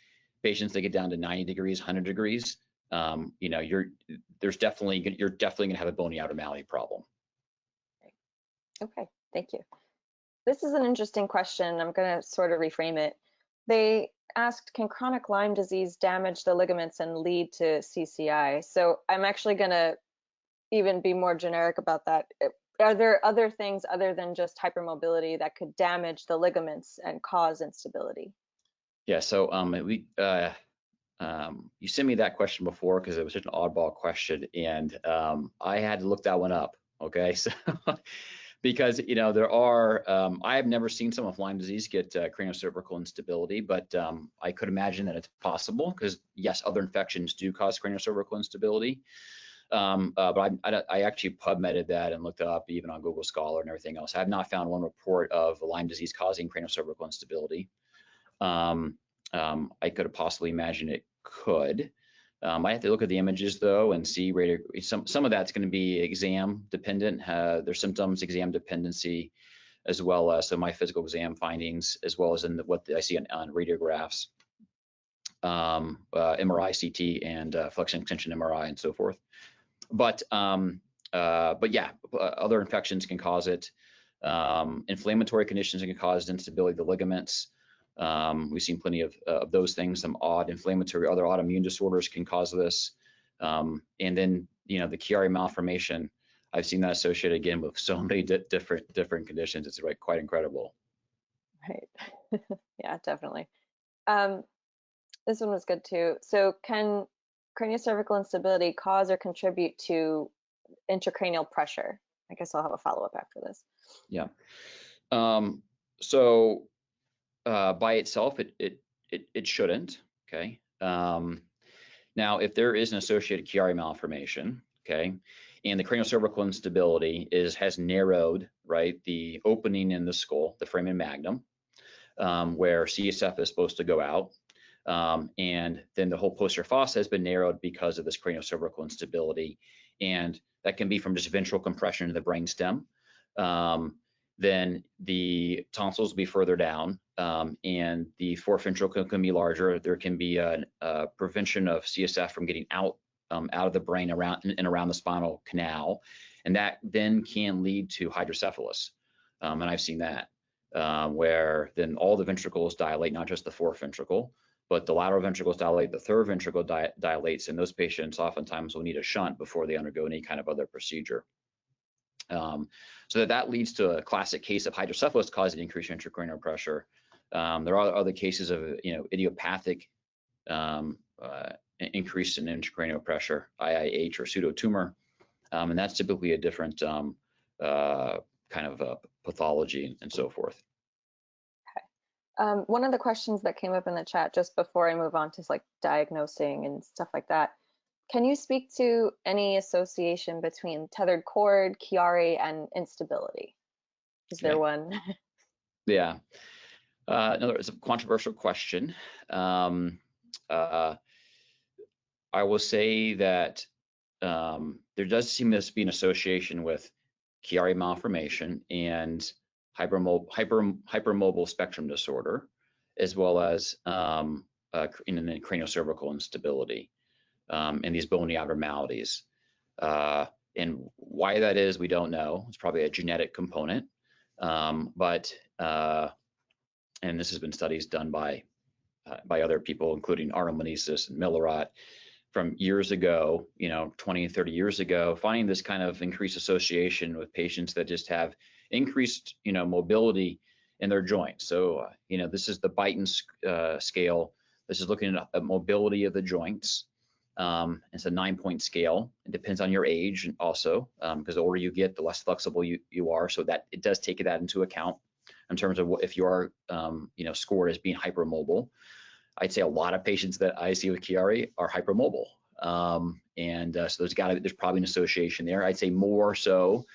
patients that get down to 90 degrees, 100 degrees, you know, you're definitely gonna have a bony abnormality problem. Okay, thank you. This is an interesting question. I'm going to sort of reframe it. They asked, can chronic Lyme disease damage the ligaments and lead to CCI? So I'm actually going to even be more generic about that. Are there other things other than just hypermobility that could damage the ligaments and cause instability? Yeah, so you sent me that question before because it was such an oddball question, and I had to look that one up. Okay, so because you know there are, I have never seen someone with Lyme disease get craniocervical instability, but I could imagine that it's possible because yes, other infections do cause craniocervical instability. But I actually PubMeded that and looked it up even on Google Scholar and everything else. I have not found one report of Lyme disease causing craniocervical instability. I could have possibly imagined it could. I have to look at the images though and see some of that's going to be exam dependent, their symptoms, exam dependency, as well as my physical exam findings, as well as in what I see on radiographs, MRI, CT, and flexion extension MRI, and so forth. But yeah, other infections can cause it. Inflammatory conditions can cause instability of the ligaments. We've seen plenty of those things. Some other autoimmune disorders can cause this. And then, you know, the Chiari Malformation, I've seen that associated again with so many different conditions. It's quite incredible. Right. Yeah, definitely. This one was good too. So can craniocervical instability cause or contribute to intracranial pressure? I guess I'll have a follow-up after this. Yeah. So by itself, it shouldn't. Okay. Now, if there is an associated Chiari malformation, okay, and the craniocervical instability has narrowed, right, the opening in the skull, the foramen magnum, where CSF is supposed to go out, and then the whole posterior fossa has been narrowed because of this craniocervical instability, and that can be from just ventral compression of the brainstem. Then the tonsils will be further down, and the fourth ventricle can be larger. There can be a prevention of CSF from getting out of the brain around the spinal canal, and that then can lead to hydrocephalus. And I've seen that where then all the ventricles dilate, not just the fourth ventricle, but the lateral ventricles dilate, the third ventricle dilates, and those patients oftentimes will need a shunt before they undergo any kind of other procedure. So that leads to a classic case of hydrocephalus causing increased intracranial pressure. There are other cases of, you know, idiopathic increase in intracranial pressure, IIH or pseudotumor, and that's typically a different kind of pathology and so forth. Okay. One of the questions that came up in the chat just before I move on to like diagnosing and stuff like that. Can you speak to any association between tethered cord, Chiari, and instability? Is there one? Yeah. It's a controversial question. I will say that there does seem to be an association with Chiari malformation and hypermobile spectrum disorder, as well as craniocervical instability. And these bony abnormalities. And why that is, we don't know. It's probably a genetic component, and this has been studies done by by other people, including Arnold and Millerot, from years ago, 20 and 30 years ago, finding this kind of increased association with patients that just have increased, mobility in their joints. So, this is the Beighton scale. This is looking at mobility of the joints. It's a 9-point scale. It depends on your age and also, because the older you get, the less flexible you are. So that it does take that into account in terms of what, if you are, scored as being hypermobile. I'd say a lot of patients that I see with Chiari are hypermobile. So there's probably an association there. I'd say more so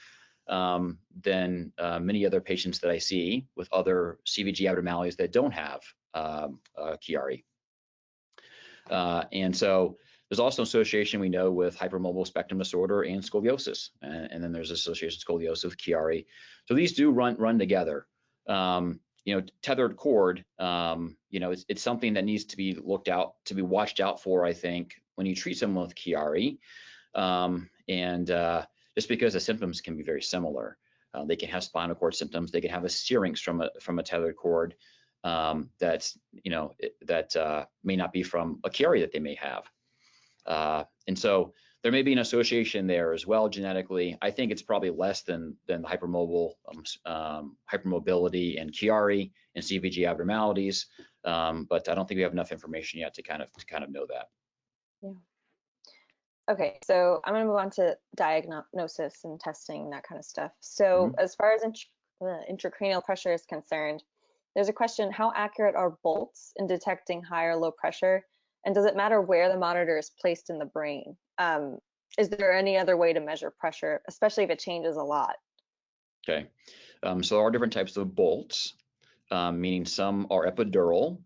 than many other patients that I see with other CVG abnormalities that don't have Chiari. And so there's also an association we know with hypermobile spectrum disorder and scoliosis, and then there's association scoliosis with Chiari. So these do run together. Tethered cord, it's something that needs to be watched out for, I think, when you treat someone with Chiari. Just because the symptoms can be very similar. They can have spinal cord symptoms. They can have a syrinx from a tethered cord that may not be from a Chiari that they may have. And so there may be an association there as well genetically. I think it's probably less than the hypermobility and Chiari and CVG abnormalities, but I don't think we have enough information yet to kind of know that. Yeah. Okay, so I'm going to move on to diagnosis and testing, that kind of stuff. So as far as intracranial pressure is concerned, there's a question: how accurate are bolts in detecting high or low pressure? And does it matter where the monitor is placed in the brain? Is there any other way to measure pressure, especially if it changes a lot? Okay, so there are different types of bolts, meaning some are epidural,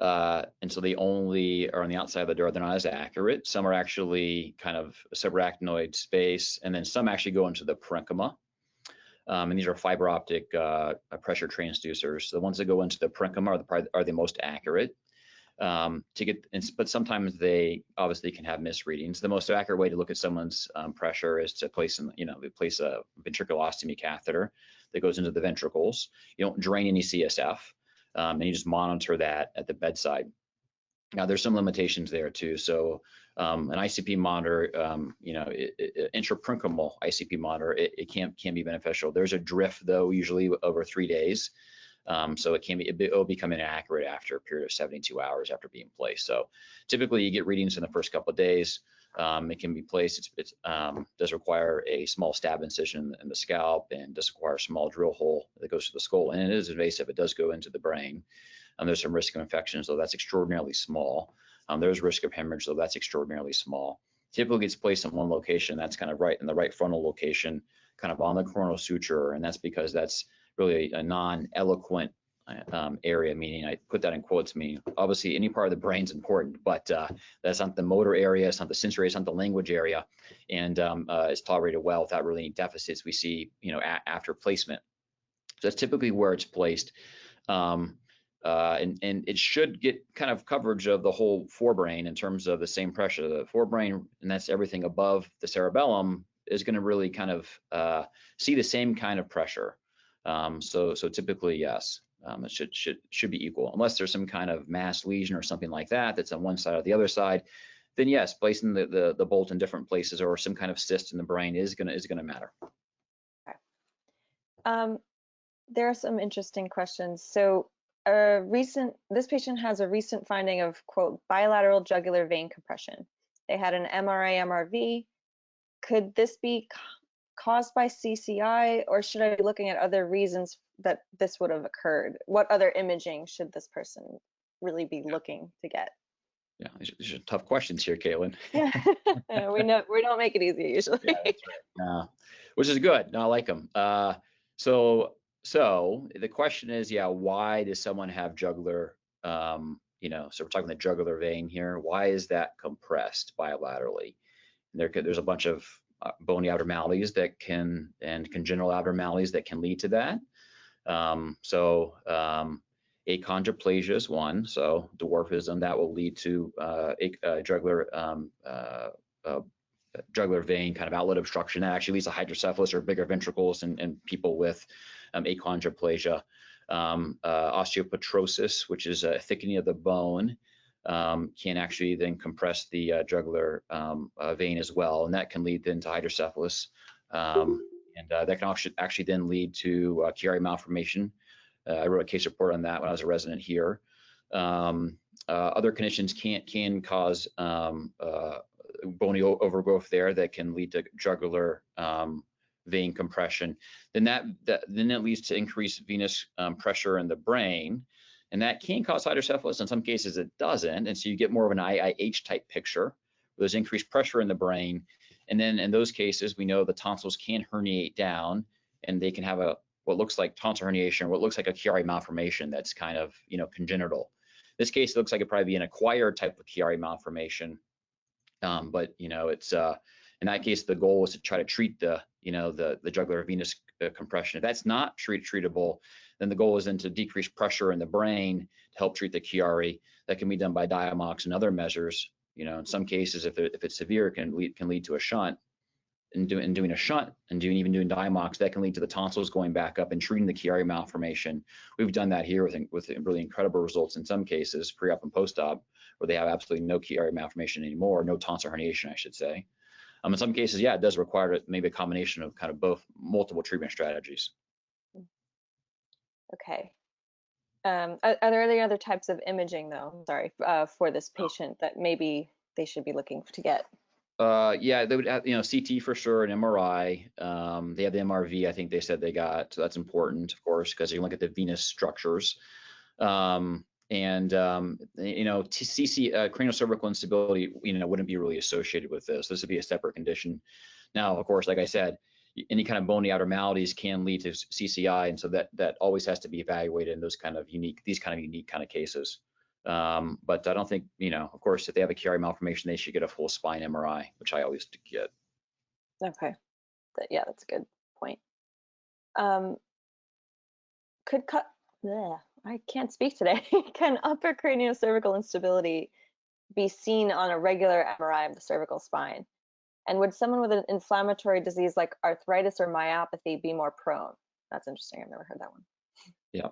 and so they only are on the outside of the door. They're not as accurate. Some are actually kind of subarachnoid space, and then some actually go into the parenchyma. And these are fiber optic pressure transducers. The ones that go into the parenchyma are the most accurate. But sometimes they obviously can have misreadings. The most accurate way to look at someone's pressure is to place a ventriculostomy catheter that goes into the ventricles. You don't drain any CSF, and you just monitor that at the bedside. Now, there's some limitations there too. So an ICP monitor, intraparenchymal ICP monitor, it can be beneficial. There's a drift though, usually over 3 days. So it'll become inaccurate after a period of 72 hours after being placed. So typically you get readings in the first couple of days. It can be placed. It does require a small stab incision in the scalp and does require a small drill hole that goes to the skull. And it is invasive. It does go into the brain. There's some risk of infection, so that's extraordinarily small. There's risk of hemorrhage, so that's extraordinarily small. Typically gets placed in one location. That's kind of right in the right frontal location, kind of on the coronal suture. And that's because that's really a non-eloquent area, meaning I put that in quotes, meaning obviously any part of the brain's important, but that's not the motor area, it's not the sensory, it's not the language area, and it's tolerated well without really any deficits we see, after placement. So that's typically where it's placed. And it should get kind of coverage of the whole forebrain in terms of the same pressure. The forebrain, and that's everything above the cerebellum, is going to really kind of see the same kind of pressure. So typically, yes, it should be equal, unless there's some kind of mass lesion or something like that that's on one side or the other side. Then yes, placing the bolt in different places or some kind of cyst in the brain is gonna matter. Okay. There are some interesting questions. So this patient has a recent finding of, quote, bilateral jugular vein compression. They had an MRI, MRV. Could this be caused by CCI, or should I be looking at other reasons that this would have occurred? What other imaging should this person really be looking to get? Yeah, these are tough questions here, Caitlin. Yeah, we don't make it easy usually. Yeah, that's right. Which is good. No, I like them. So the question is, why does someone have jugular, so we're talking the jugular vein here. Why is that compressed bilaterally? There's a bunch of bony abnormalities and congenital abnormalities that can lead to that. Achondroplasia is one. So dwarfism, that will lead to jugular vein kind of outlet obstruction that actually leads to hydrocephalus or bigger ventricles and people with achondroplasia. Osteopetrosis, which is a thickening of the bone, can actually then compress the jugular vein as well, and that can lead then to hydrocephalus, and that can actually then lead to Chiari malformation. I wrote a case report on that when I was a resident here. Other conditions can cause bony overgrowth there that can lead to jugular vein compression. Then that leads to increased venous pressure in the brain, and that can cause hydrocephalus. In some cases, it doesn't, and so you get more of an IIH type picture. There's increased pressure in the brain, and then in those cases, we know the tonsils can herniate down, and they can have what looks like tonsil herniation, what looks like a Chiari malformation that's kind of congenital. In this case, it looks like it'd probably be an acquired type of Chiari malformation, but it's in that case, the goal is to try to treat the jugular venous compression. If that's not treatable, then the goal is then to decrease pressure in the brain to help treat the Chiari. That can be done by Diamox and other measures. In some cases, if it's severe, it can lead to a shunt. And doing a shunt and even doing Diamox, that can lead to the tonsils going back up and treating the Chiari malformation. We've done that here with really incredible results in some cases, pre-op and post-op, where they have absolutely no Chiari malformation anymore, no tonsil herniation, I should say. In some cases, yeah, it does require maybe a combination of kind of both multiple treatment strategies. Okay. Are there any other types of imaging, though? Sorry, for this patient that maybe they should be looking to get? Yeah, they would have, CT for sure, and MRI. They have the MRV, I think they said they got, so that's important, of course, because you look at the venous structures. CC, craniocervical instability, wouldn't be really associated with this. This would be a separate condition. Now, of course, like I said, any kind of bony abnormalities can lead to CCI, and so that always has to be evaluated in these kind of unique kind of cases. But I don't think, of course, if they have a Chiari malformation, they should get a full spine MRI, which I always get. Okay, yeah, that's a good point. I can't speak today. Can upper craniocervical instability be seen on a regular MRI of the cervical spine? And would someone with an inflammatory disease like arthritis or myopathy be more prone? That's interesting. I've never heard that one. Yeah.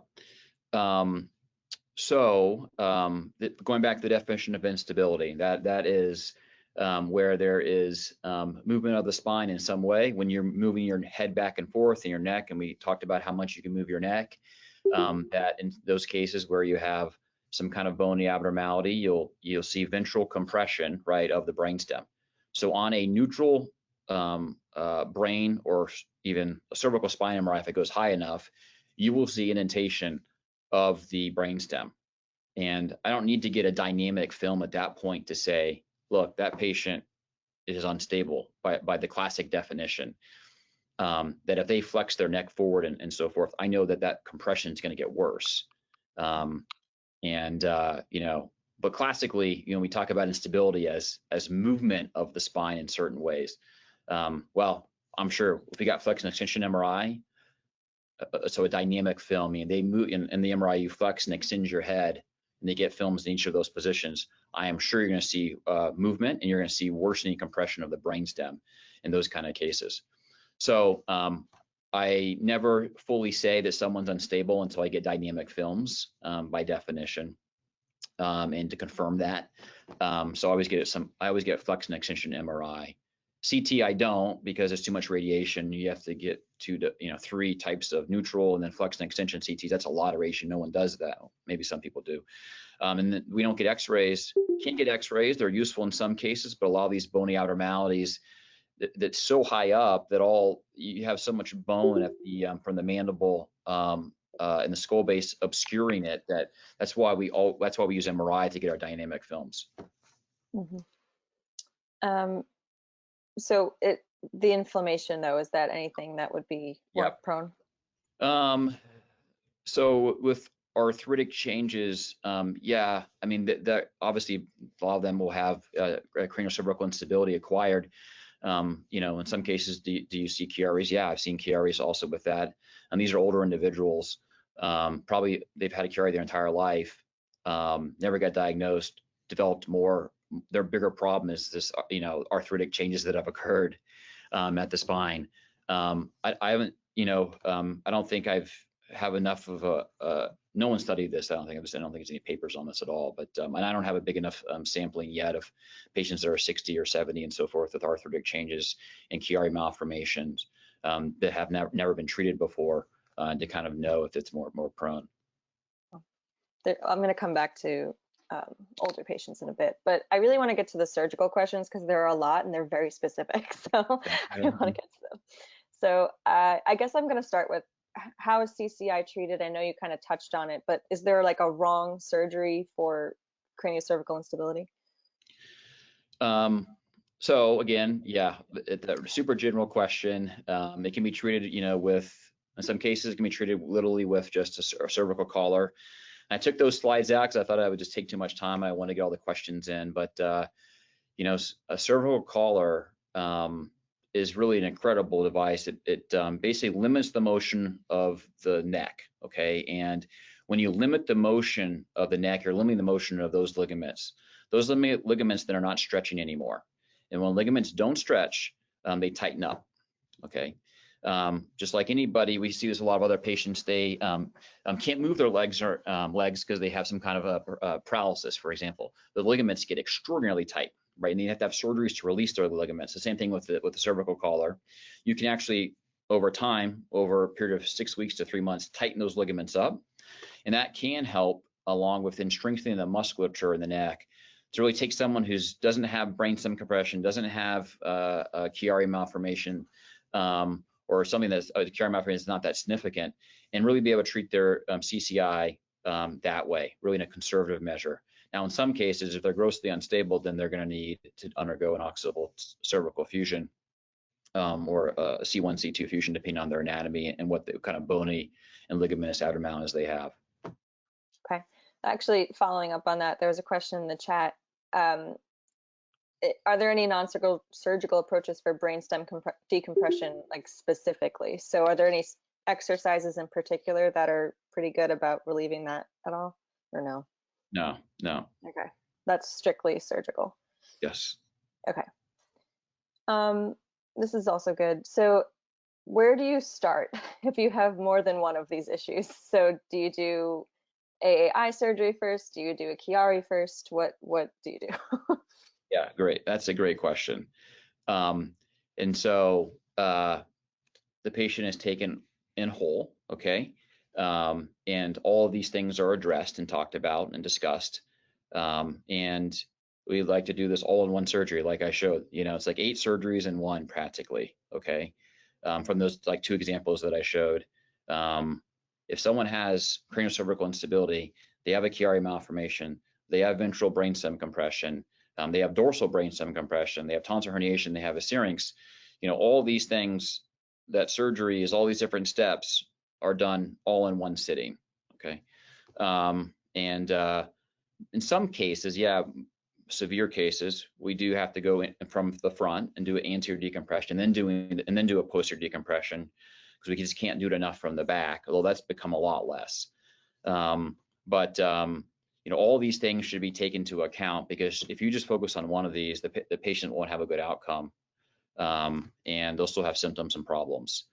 Going back to the definition of instability, that is where there is movement of the spine in some way. When you're moving your head back and forth in your neck, and we talked about how much you can move your neck, that in those cases where you have some kind of bony abnormality, you'll see ventral compression, right, of the brainstem. So on a neutral brain or even a cervical spine MRI, if it goes high enough, you will see indentation of the brainstem. And I don't need to get a dynamic film at that point to say, look, that patient is unstable by the classic definition. That if they flex their neck forward and so forth, I know that compression is going to get worse. But classically, we talk about instability as movement of the spine in certain ways. Well, I'm sure if we got flex and extension MRI, so a dynamic film, they move in the MRI, you flex and extend your head, and they get films in each of those positions. I am sure you're going to see movement, and you're going to see worsening compression of the brainstem in those kind of cases. So I never fully say that someone's unstable until I get dynamic films by definition, and to confirm that. So I always get flex and extension MRI. CT I don't, because it's too much radiation. You have to get 3 types of neutral and then flex and extension CTs. That's a lot of radiation. No one does that. Maybe some people do. And then we don't get X-rays. Can't get X-rays. They're useful in some cases, but a lot of these bony abnormalities that's so high up that you have so much bone at the from the mandible and the skull base obscuring it, that's why we use MRI to get our dynamic films. Mm-hmm. So the inflammation, though, is that anything that would be more prone? So with arthritic changes, yeah, I mean, obviously a lot of them will have craniocervical instability acquired. In some cases, do you see Chiaris? Yeah, I've seen Chiaris also with that. And these are older individuals. Probably they've had a Chiari their entire life, never got diagnosed, developed more. Their bigger problem is this, arthritic changes that have occurred at the spine. I haven't, I don't think I've have enough of no one studied this. I don't think there's any papers on this at all, but and I don't have a big enough sampling yet of patients that are 60 or 70 and so forth with arthritic changes and Chiari malformations that have never been treated before to kind of know if it's more prone. I'm going to come back to older patients in a bit, but I really want to get to the surgical questions because there are a lot and they're very specific. So I want to get to them. So I guess I'm going to start with how is CCI treated? I know you kind of touched on it, but is there like a wrong surgery for craniocervical instability? So again, yeah, it's a super general question. It can be treated, with, in some cases, it can be treated literally with just a cervical collar. I took those slides out because I thought I would just take too much time. I want to get all the questions in, but a cervical collar is really an incredible device. It basically limits the motion of the neck, okay? And when you limit the motion of the neck, you're limiting the motion of those ligaments that are not stretching anymore. And when ligaments don't stretch, they tighten up, okay? Just like anybody, we see this a lot of other patients, they can't move their legs because they have some kind of a paralysis, for example. The ligaments get extraordinarily tight, right? And you have to have surgeries to release their ligaments. The same thing with the cervical collar. You can actually, over time, over a period of 6 weeks to 3 months, tighten those ligaments up. And that can help, along with strengthening the musculature in the neck, to really take someone who doesn't have brainstem compression, doesn't have a Chiari malformation, or something that's a Chiari malformation is not that significant, and really be able to treat their CCI that way, really in a conservative measure. Now, in some cases, if they're grossly unstable, then they're going to need to undergo an occipital cervical fusion or a C1, C2 fusion, depending on their anatomy and what the kind of bony and ligamentous abnormalities they have. Okay. Actually, following up on that, there was a question in the chat. Are there any non-surgical approaches for brainstem decompression, like specifically? So are there any exercises in particular that are pretty good about relieving that at all, or no? No. Okay, that's strictly surgical. Yes. Okay. This is also good. So where do you start if you have more than one of these issues? So do you do AAI surgery first? Do you do a Chiari first? What do you do? Yeah, great. That's a great question. And so the patient is taken in whole, okay? And all of these things are addressed and talked about and discussed. And we like to do this all in one surgery, like I showed. It's like 8 surgeries in one practically, okay? From those like 2 examples that I showed. If someone has craniocervical instability, they have a Chiari malformation, they have ventral brainstem compression, they have dorsal brainstem compression, they have tonsil herniation, they have a syrinx. All these things, that surgery is all these different steps are done all in one sitting, okay? And in some cases, yeah, severe cases, we do have to go in from the front and do an anterior decompression, and then do a posterior decompression, because we just can't do it enough from the back, although that's become a lot less. But all these things should be taken into account, because if you just focus on one of these, the patient won't have a good outcome, and they'll still have symptoms and problems.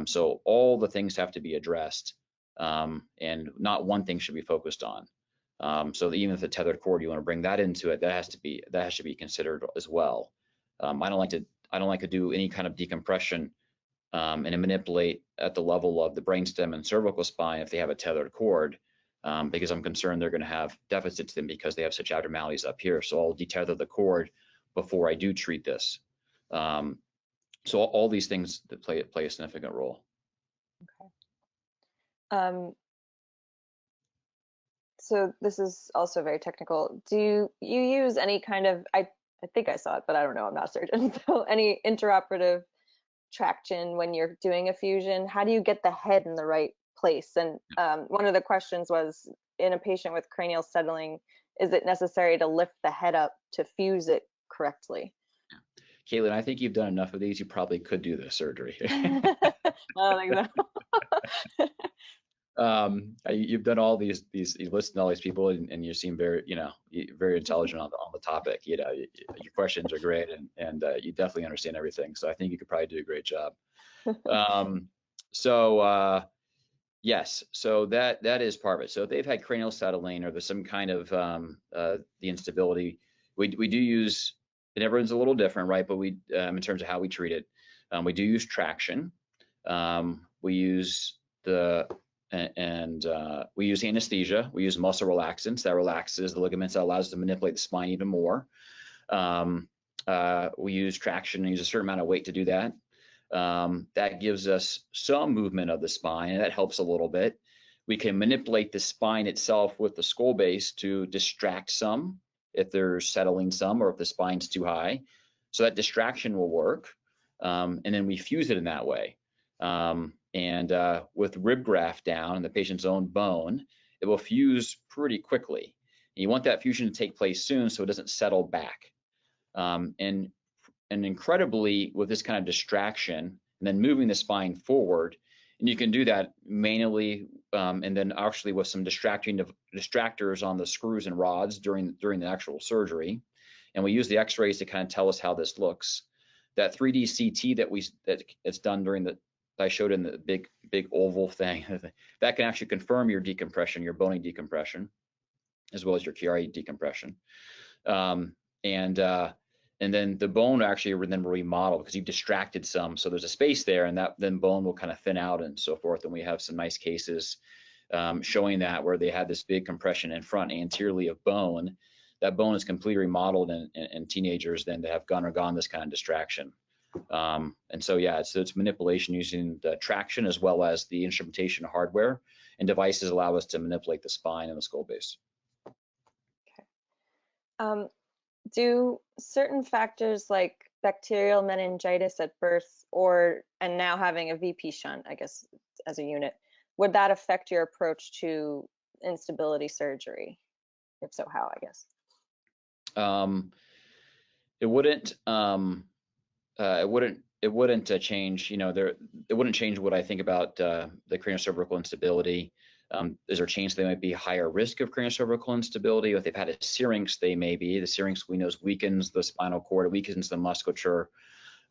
So all the things have to be addressed, and not one thing should be focused on. So that even if the tethered cord, you want to bring that into it, that has to be considered as well. I don't like to do any kind of decompression and manipulate at the level of the brainstem and cervical spine if they have a tethered cord, because I'm concerned they're going to have deficits then because they have such abnormalities up here. So I'll detether the cord before I do treat this. So all these things that play a significant role. Okay. So this is also very technical. Do you use any kind of, I think I saw it, but I don't know, I'm not a surgeon. So any intraoperative traction when you're doing a fusion? How do you get the head in the right place? And one of the questions was, in a patient with cranial settling, is it necessary to lift the head up to fuse it correctly? Caitlin, I think you've done enough of these. You probably could do this surgery. I don't think so. You've done all these you listen to all these people, and you seem very, very intelligent on the topic. Your questions are great, and you definitely understand everything. So I think you could probably do a great job. So Yes, so that is part of it. So if they've had cranial settling or there's some kind of the instability, we do use, and everyone's a little different, right? But we in terms of how we treat it, we do use traction. We use the and we use anesthesia. We use muscle relaxants that relaxes the ligaments, that allows us to manipulate the spine even more. We use traction and use a certain amount of weight to do that. That gives us some movement of the spine, and that helps a little bit. We can manipulate the spine itself with the skull base to distract some if there's settling some, or if the spine's too high. So that distraction will work, and then we fuse it in that way. With rib graft down in the patient's own bone, it will fuse pretty quickly. And you want that fusion to take place soon so it doesn't settle back. And incredibly, with this kind of distraction and then moving the spine forward, and you can do that manually, and then actually with some distractors on the screws and rods during the actual surgery. And we use the X-rays to kind of tell us how this looks. That 3D CT that's done during that I showed in the big oval thing, that can actually confirm your decompression, your bony decompression, as well as your Chiari decompression. And then the bone actually then remodel because you've distracted some. So there's a space there, and that then bone will kind of thin out and so forth. And we have some nice cases showing that where they had this big compression in front anteriorly of bone. That bone is completely remodeled in teenagers then to have undergone this kind of distraction. And so, yeah, it's manipulation using the traction as well as the instrumentation hardware, and devices allow us to manipulate the spine and the skull base. Okay. Do certain factors like bacterial meningitis at birth and now having a VP shunt, I guess, as a unit, would that affect your approach to instability surgery? If so, how, I guess? It wouldn't. It wouldn't change. It wouldn't change what I think about the craniocervical instability. Is there a chance they might be higher risk of craniocervical instability? If they've had a syrinx, they may be. The syrinx, we know, weakens the spinal cord, it weakens the musculature.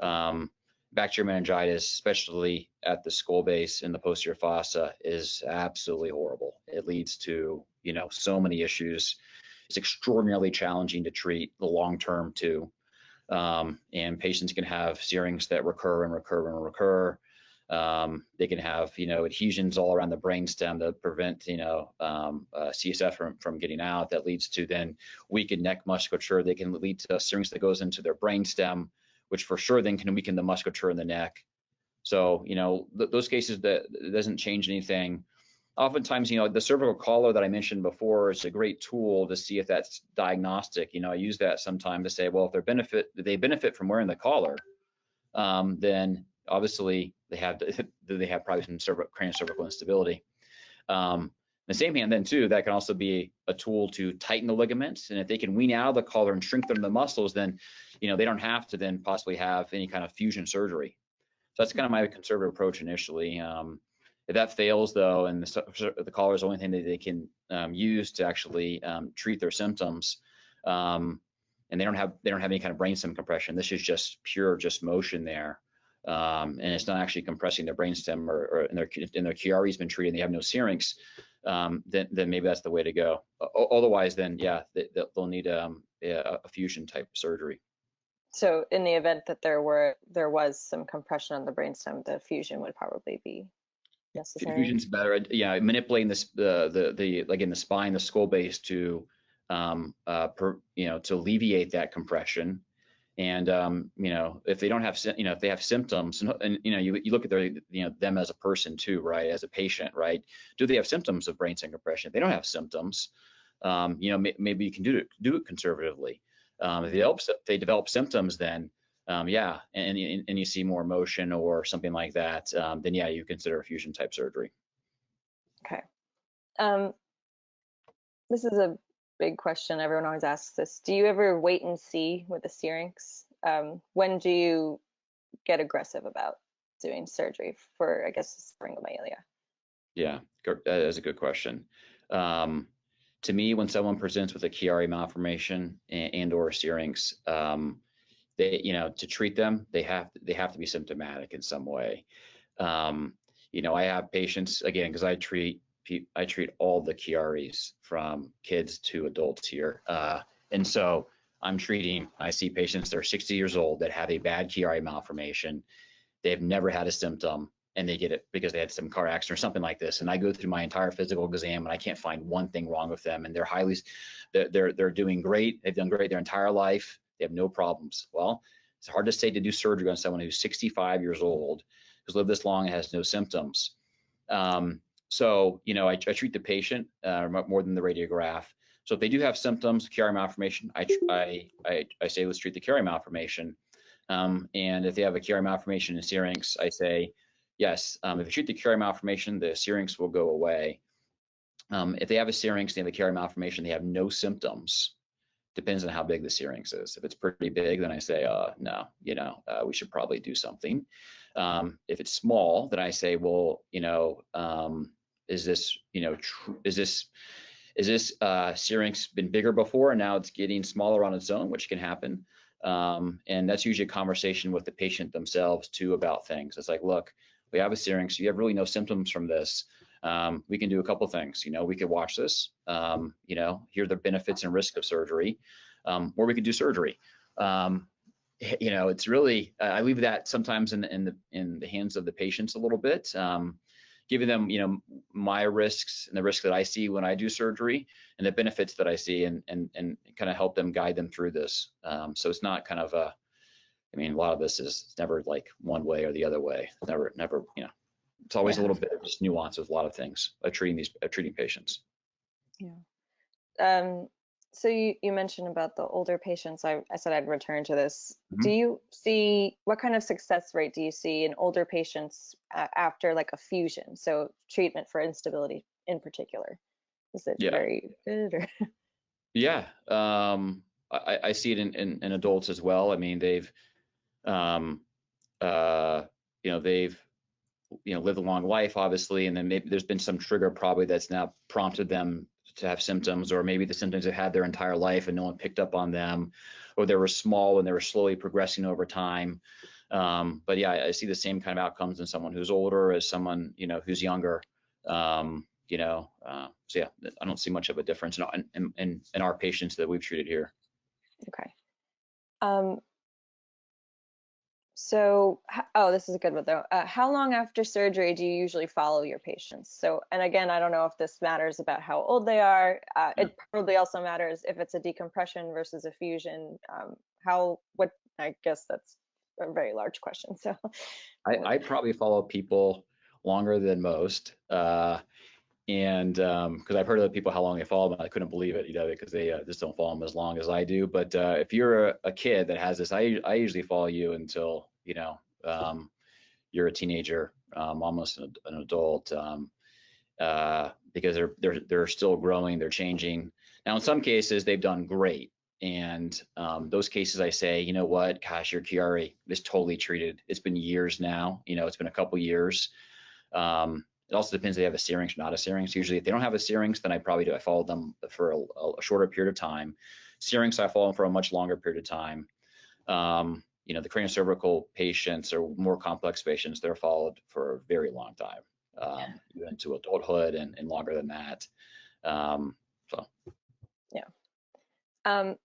Bacterial meningitis, especially at the skull base in the posterior fossa, is absolutely horrible. It leads to, so many issues. It's extraordinarily challenging to treat the long term too. And patients can have syrinx that recur and recur and recur. They can have, adhesions all around the brainstem that prevent, CSF from getting out. That leads to then weakened neck musculature. They can lead to a syrinx that goes into their brainstem, which for sure then can weaken the musculature in the neck. So, those cases, that doesn't change anything. Oftentimes, the cervical collar that I mentioned before is a great tool to see if that's diagnostic. I use that sometimes to say, well, if they benefit from wearing the collar, then obviously they have probably some craniocervical instability. The same hand then too, that can also be a tool to tighten the ligaments. And if they can wean out of the collar and strengthen the muscles, then, they don't have to then possibly have any kind of fusion surgery. So that's kind of my conservative approach initially. If that fails though, and the collar is the only thing that they can use to actually treat their symptoms, and they don't have any kind of brainstem compression, this is just pure motion there, and it's not actually compressing their brainstem, or and their Chiari's been treated and they have no syrinx, then maybe that's the way to go. Otherwise, then yeah, they'll need a fusion type surgery. So in the event that there was some compression on the brainstem, the fusion would probably be necessary. Fusion's better. Yeah, manipulating the like in the spine, the skull base to to alleviate that compression. And if they don't have if they have symptoms, and you look at their them as a person too, right? As a patient, right? Do they have symptoms of brainstem compression? If they don't have symptoms, maybe you can do it conservatively. If they develop symptoms, then yeah, and you see more motion or something like that, then yeah, you consider a fusion type surgery. Okay. This is a big question. Everyone always asks this. Do you ever wait and see with the syrinx? When do you get aggressive about doing surgery for, I guess, syringomyelia? Yeah, that is a good question. To me, when someone presents with a Chiari malformation and or a syrinx, they, to treat them, they have to be symptomatic in some way. I have patients, again, because I treat all the Chiaris from kids to adults here. And so I see patients that are 60 years old that have a bad Chiari malformation. They've never had a symptom, and they get it because they had some car accident or something like this. And I go through my entire physical exam, and I can't find one thing wrong with them. And they're doing great. They've done great their entire life. They have no problems. Well, it's hard to say to do surgery on someone who's 65 years old, who's lived this long and has no symptoms. So, I treat the patient more than the radiograph. So if they do have symptoms, Chiari malformation, I say let's treat the Chiari malformation. And if they have a Chiari malformation and syrinx, I say yes. If you treat the Chiari malformation, the syrinx will go away. If they have a syrinx, they have a Chiari malformation, they have no symptoms. Depends on how big the syrinx is. If it's pretty big, then I say, no, we should probably do something. If it's small, then I say, well, is this syrinx been bigger before and now it's getting smaller on its own, which can happen. And that's usually a conversation with the patient themselves too about things. It's like, look, we have a syrinx, you have really no symptoms from this. We can do a couple things. We could watch this, hear the benefits and risk of surgery, or we could do surgery. It's really, I leave that sometimes in the hands of the patients a little bit, giving them, my risks and the risk that I see when I do surgery and the benefits that I see, and kind of help them guide them through this. So it's not kind of a lot of this is never like one way or the other way. Never, it's always a little bit of just nuance with a lot of things treating patients. Yeah. So you mentioned about the older patients. I said I'd return to this. Do you see, what kind of success rate do you see in older patients after like a fusion? So treatment for instability in particular, is it very good? Or? Yeah, I see it in adults as well. I mean, they've lived a long life, obviously, and then maybe there's been some trigger probably that's now prompted them to have symptoms, or maybe the symptoms they've had their entire life and no one picked up on them, or they were small and they were slowly progressing over time. But yeah, I see the same kind of outcomes in someone who's older as someone, who's younger. So yeah, I don't see much of a difference in our patients that we've treated here. Okay. So, this is a good one though. How long after surgery do you usually follow your patients? So, and again, I don't know if this matters about how old they are. It probably also matters if it's a decompression versus a fusion. I guess that's a very large question. So, I probably follow people longer than most. And because I've heard of people how long they follow them, I couldn't believe it, because they just don't follow them as long as I do. But if you're a kid that has this, I usually follow you until you're a teenager, almost an adult, because they're still growing, they're changing. Now, in some cases, they've done great, and those cases, I say, you know what, gosh, your Chiari is totally treated. It's been years now. It's been a couple years. It also depends if they have a syrinx or not a syrinx. Usually, if they don't have a syrinx, then I follow them for a shorter period of time. Syrinx, I follow them for a much longer period of time. The craniocervical patients are more complex patients. They're followed for a very long time, even to adulthood and longer than that. Yeah. I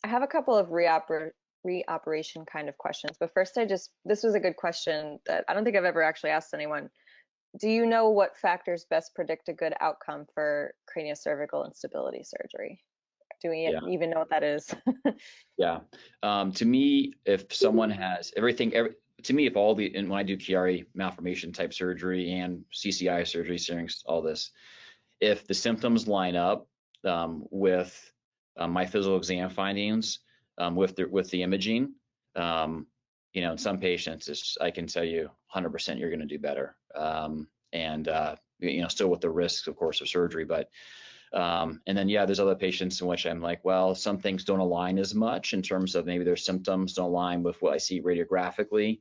have a couple of reoperation kind of questions, but first this was a good question that I don't think I've ever actually asked anyone. Do you know what factors best predict a good outcome for craniocervical instability surgery? Do we even know what that is? Yeah. To me, if someone has to me, when I do Chiari malformation type surgery and CCI surgery, syrinx, all this, if the symptoms line up with my physical exam findings, with the imaging, in some patients, I can tell you 100% you're going to do better. Still with the risks, of course, of surgery, but and then there's other patients in which I'm like, well, some things don't align as much in terms of maybe their symptoms don't align with what I see radiographically,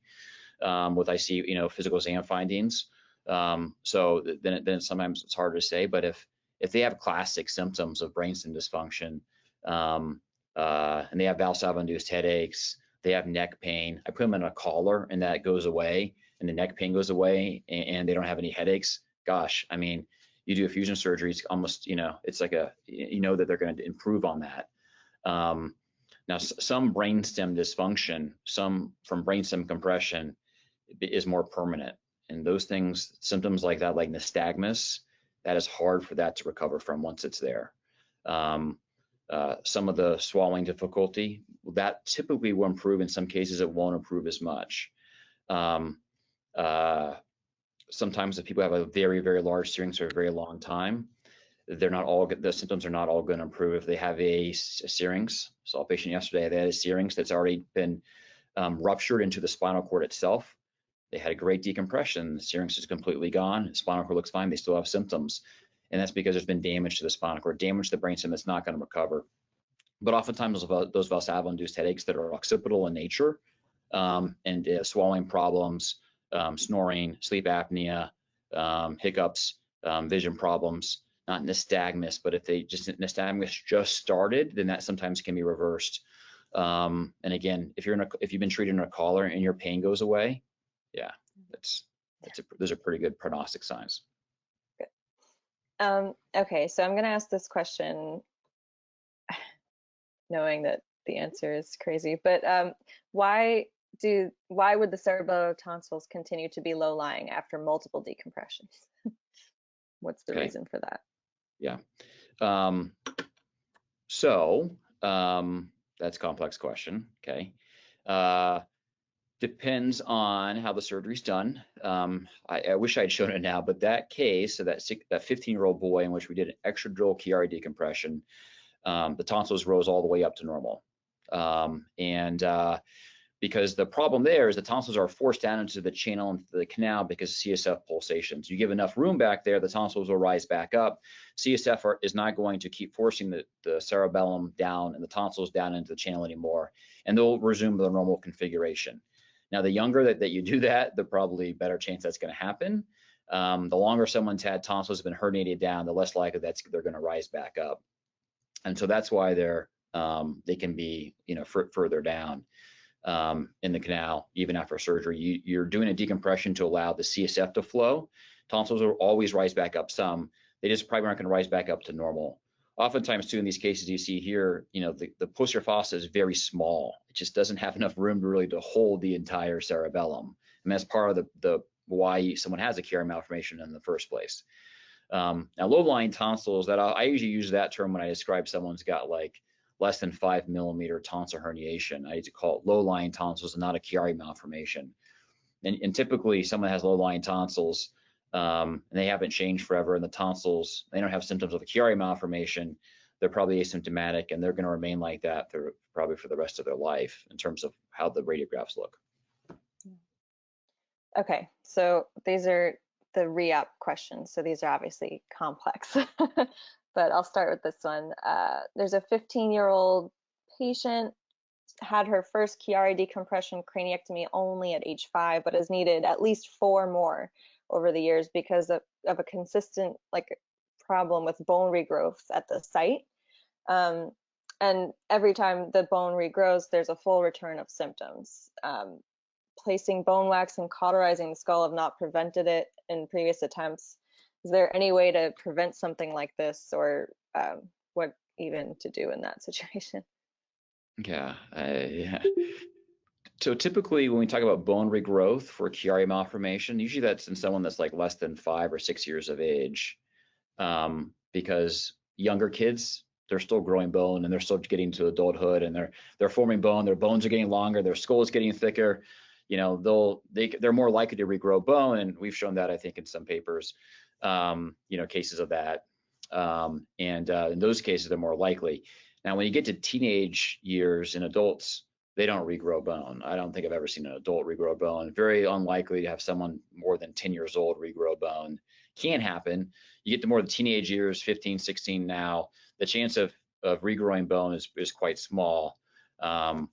what I see, physical exam findings. So then sometimes it's hard to say, but if they have classic symptoms of brainstem dysfunction, and they have Valsalva-induced headaches, they have neck pain, I put them in a collar and that goes away. and the neck pain goes away and they don't have any headaches, gosh, I mean, you do a fusion surgery, it's almost, it's like you know that they're going to improve on that. Now, some brainstem dysfunction, some from brainstem compression is more permanent. And those things, symptoms like that, like nystagmus, that is hard for that to recover from once it's there. Some of the swallowing difficulty, that typically will improve. In some cases, it won't improve as much. Sometimes if people have a very, very large syrinx for a very long time, the symptoms are not all going to improve. If they have a syrinx, saw a patient yesterday, they had a syrinx that's already been ruptured into the spinal cord itself. They had a great decompression. The syrinx is completely gone. The spinal cord looks fine. They still have symptoms. And that's because there's been damage to the spinal cord, damage to the brainstem that's not going to recover. But oftentimes those valsalva-induced headaches that are occipital in nature, and swallowing problems, snoring, sleep apnea, hiccups, vision problems, not nystagmus, but if nystagmus just started, then that sometimes can be reversed. And again, if you've been treated in a collar and your pain goes away, yeah, those are pretty good prognostic signs. Good. Okay, so I'm going to ask this question, knowing that the answer is crazy, but why would the cerebellar tonsils continue to be low-lying after multiple decompressions? What's the reason for that? Yeah. That's a complex question. Okay. Depends on how the surgery's done. I wish I had shown it now, but that case, so that 15-year-old boy in which we did an extradural Chiari decompression, the tonsils rose all the way up to normal. Because the problem there is the tonsils are forced down into the channel, into the canal, because of CSF pulsations. You give enough room back there, the tonsils will rise back up. CSF is not going to keep forcing the cerebellum down and the tonsils down into the channel anymore, and they'll resume their normal configuration. Now, the younger that you do that, the probably better chance that's going to happen. The longer someone's had tonsils have been herniated down, the less likely they're going to rise back up. And so that's why they can be further down in the canal even after surgery. You're doing a decompression to allow the CSF to flow. Tonsils will always rise back up some. They just probably aren't going to rise back up to normal. Oftentimes too, in these cases you see here, the posterior fossa is very small. It just doesn't have enough room to hold the entire cerebellum. And that's part of the why someone has a Chiari malformation in the first place. Now, low-lying tonsils, that I usually use that term when I describe someone's got like less than 5 millimeter tonsil herniation. I used to call it low-lying tonsils and not a Chiari malformation. And typically someone has low-lying tonsils and they haven't changed forever, and the tonsils, they don't have symptoms of a Chiari malformation. They're probably asymptomatic, and they're going to remain like that probably for the rest of their life in terms of how the radiographs look. Okay, so these are the re-op questions. So these are obviously complex, but I'll start with this one. There's a 15-year-old patient, had her first Chiari decompression craniectomy only at age 5, but has needed at least 4 more over the years because of a consistent problem with bone regrowth at the site. And every time the bone regrows, there's a full return of symptoms. Placing bone wax and cauterizing the skull have not prevented it in previous attempts. Is there any way to prevent something like this, or what even to do in that situation? Yeah. So typically when we talk about bone regrowth for Chiari malformation, usually that's in someone that's like less than 5 or 6 years of age, because younger kids, they're still growing bone and they're still getting to adulthood, and they're forming bone. Their bones are getting longer, their skull is getting thicker. They're more likely to regrow bone, and we've shown that I think in some papers, cases of that. In those cases, they're more likely. Now, when you get to teenage years in adults, they don't regrow bone. I don't think I've ever seen an adult regrow bone. Very unlikely to have someone more than 10 years old regrow bone. Can happen. You get to more of the teenage years, 15, 16 now, the chance of regrowing bone is quite small. I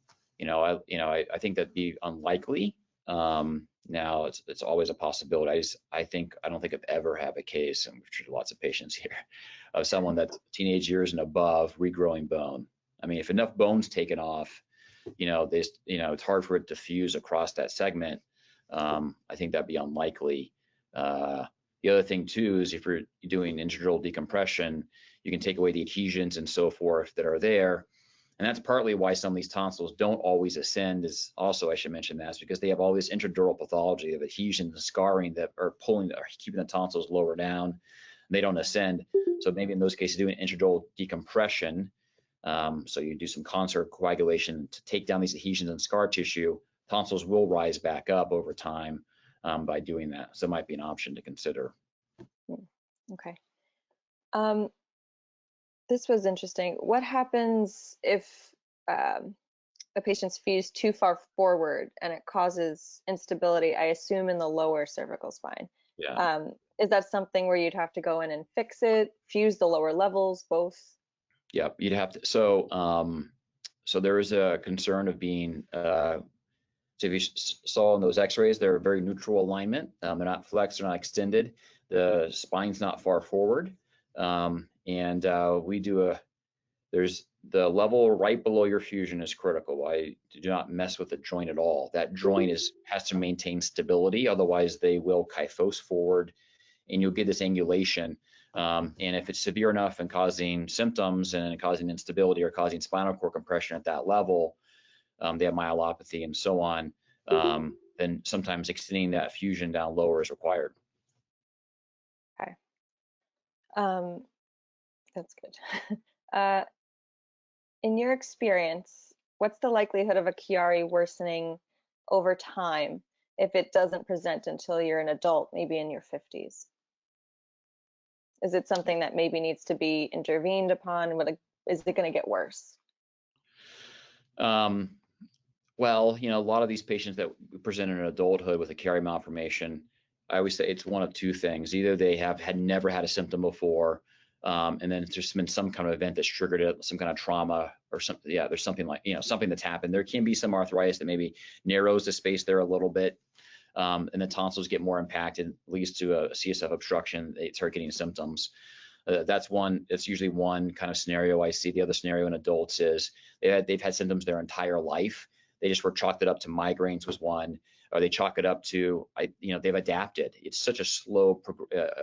think that'd be unlikely. Now it's always a possibility. I don't think I've ever had a case, and we've treated lots of patients here, of someone that's teenage years and above regrowing bone. I mean, if enough bone's taken off, it's hard for it to fuse across that segment. I think that'd be unlikely. The other thing too is if you're doing intradural decompression, you can take away the adhesions and so forth that are there. And that's partly why some of these tonsils don't always ascend, is also, I should mention that, is because they have all this intradural pathology of adhesions and scarring that are keeping the tonsils lower down. They don't ascend. So maybe in those cases, doing intradural decompression, so you do some concert coagulation to take down these adhesions and scar tissue, tonsils will rise back up over time by doing that. So it might be an option to consider. Okay. This was interesting. What happens if a patient's fused too far forward and it causes instability, I assume in the lower cervical spine? Yeah. Is that something where you'd have to go in and fix it, fuse the lower levels, both? Yeah, you'd have to. So there is a concern of being. So if you saw in those X-rays, they're very neutral alignment. They're not flexed, they're not extended. The spine's not far forward, and we do a. There's the level right below your fusion is critical. I do not mess with the joint at all. That joint has to maintain stability, otherwise they will kyphose forward, and you'll get this angulation. And if it's severe enough and causing symptoms and causing instability or causing spinal cord compression at that level, they have myelopathy and so on, then sometimes extending that fusion down lower is required. Okay. That's good. In your experience, what's the likelihood of a Chiari worsening over time if it doesn't present until you're an adult, maybe in your 50s? Is it something that maybe needs to be intervened upon? Is it going to get worse? Well, a lot of these patients that present in adulthood with a Chiari malformation, I always say it's one of two things. Either they have never had a symptom before, and then there's been some kind of event that's triggered it, some kind of trauma or something. Yeah, there's something like, something that's happened. There can be some arthritis that maybe narrows the space there a little bit, and the tonsils get more impacted, leads to a CSF obstruction. They start getting symptoms. That's usually one kind of scenario I see. The other scenario in adults is they've had symptoms their entire life. They just were chalked it up to migraines was one, or they chalk it up to, they've adapted. It's such a slow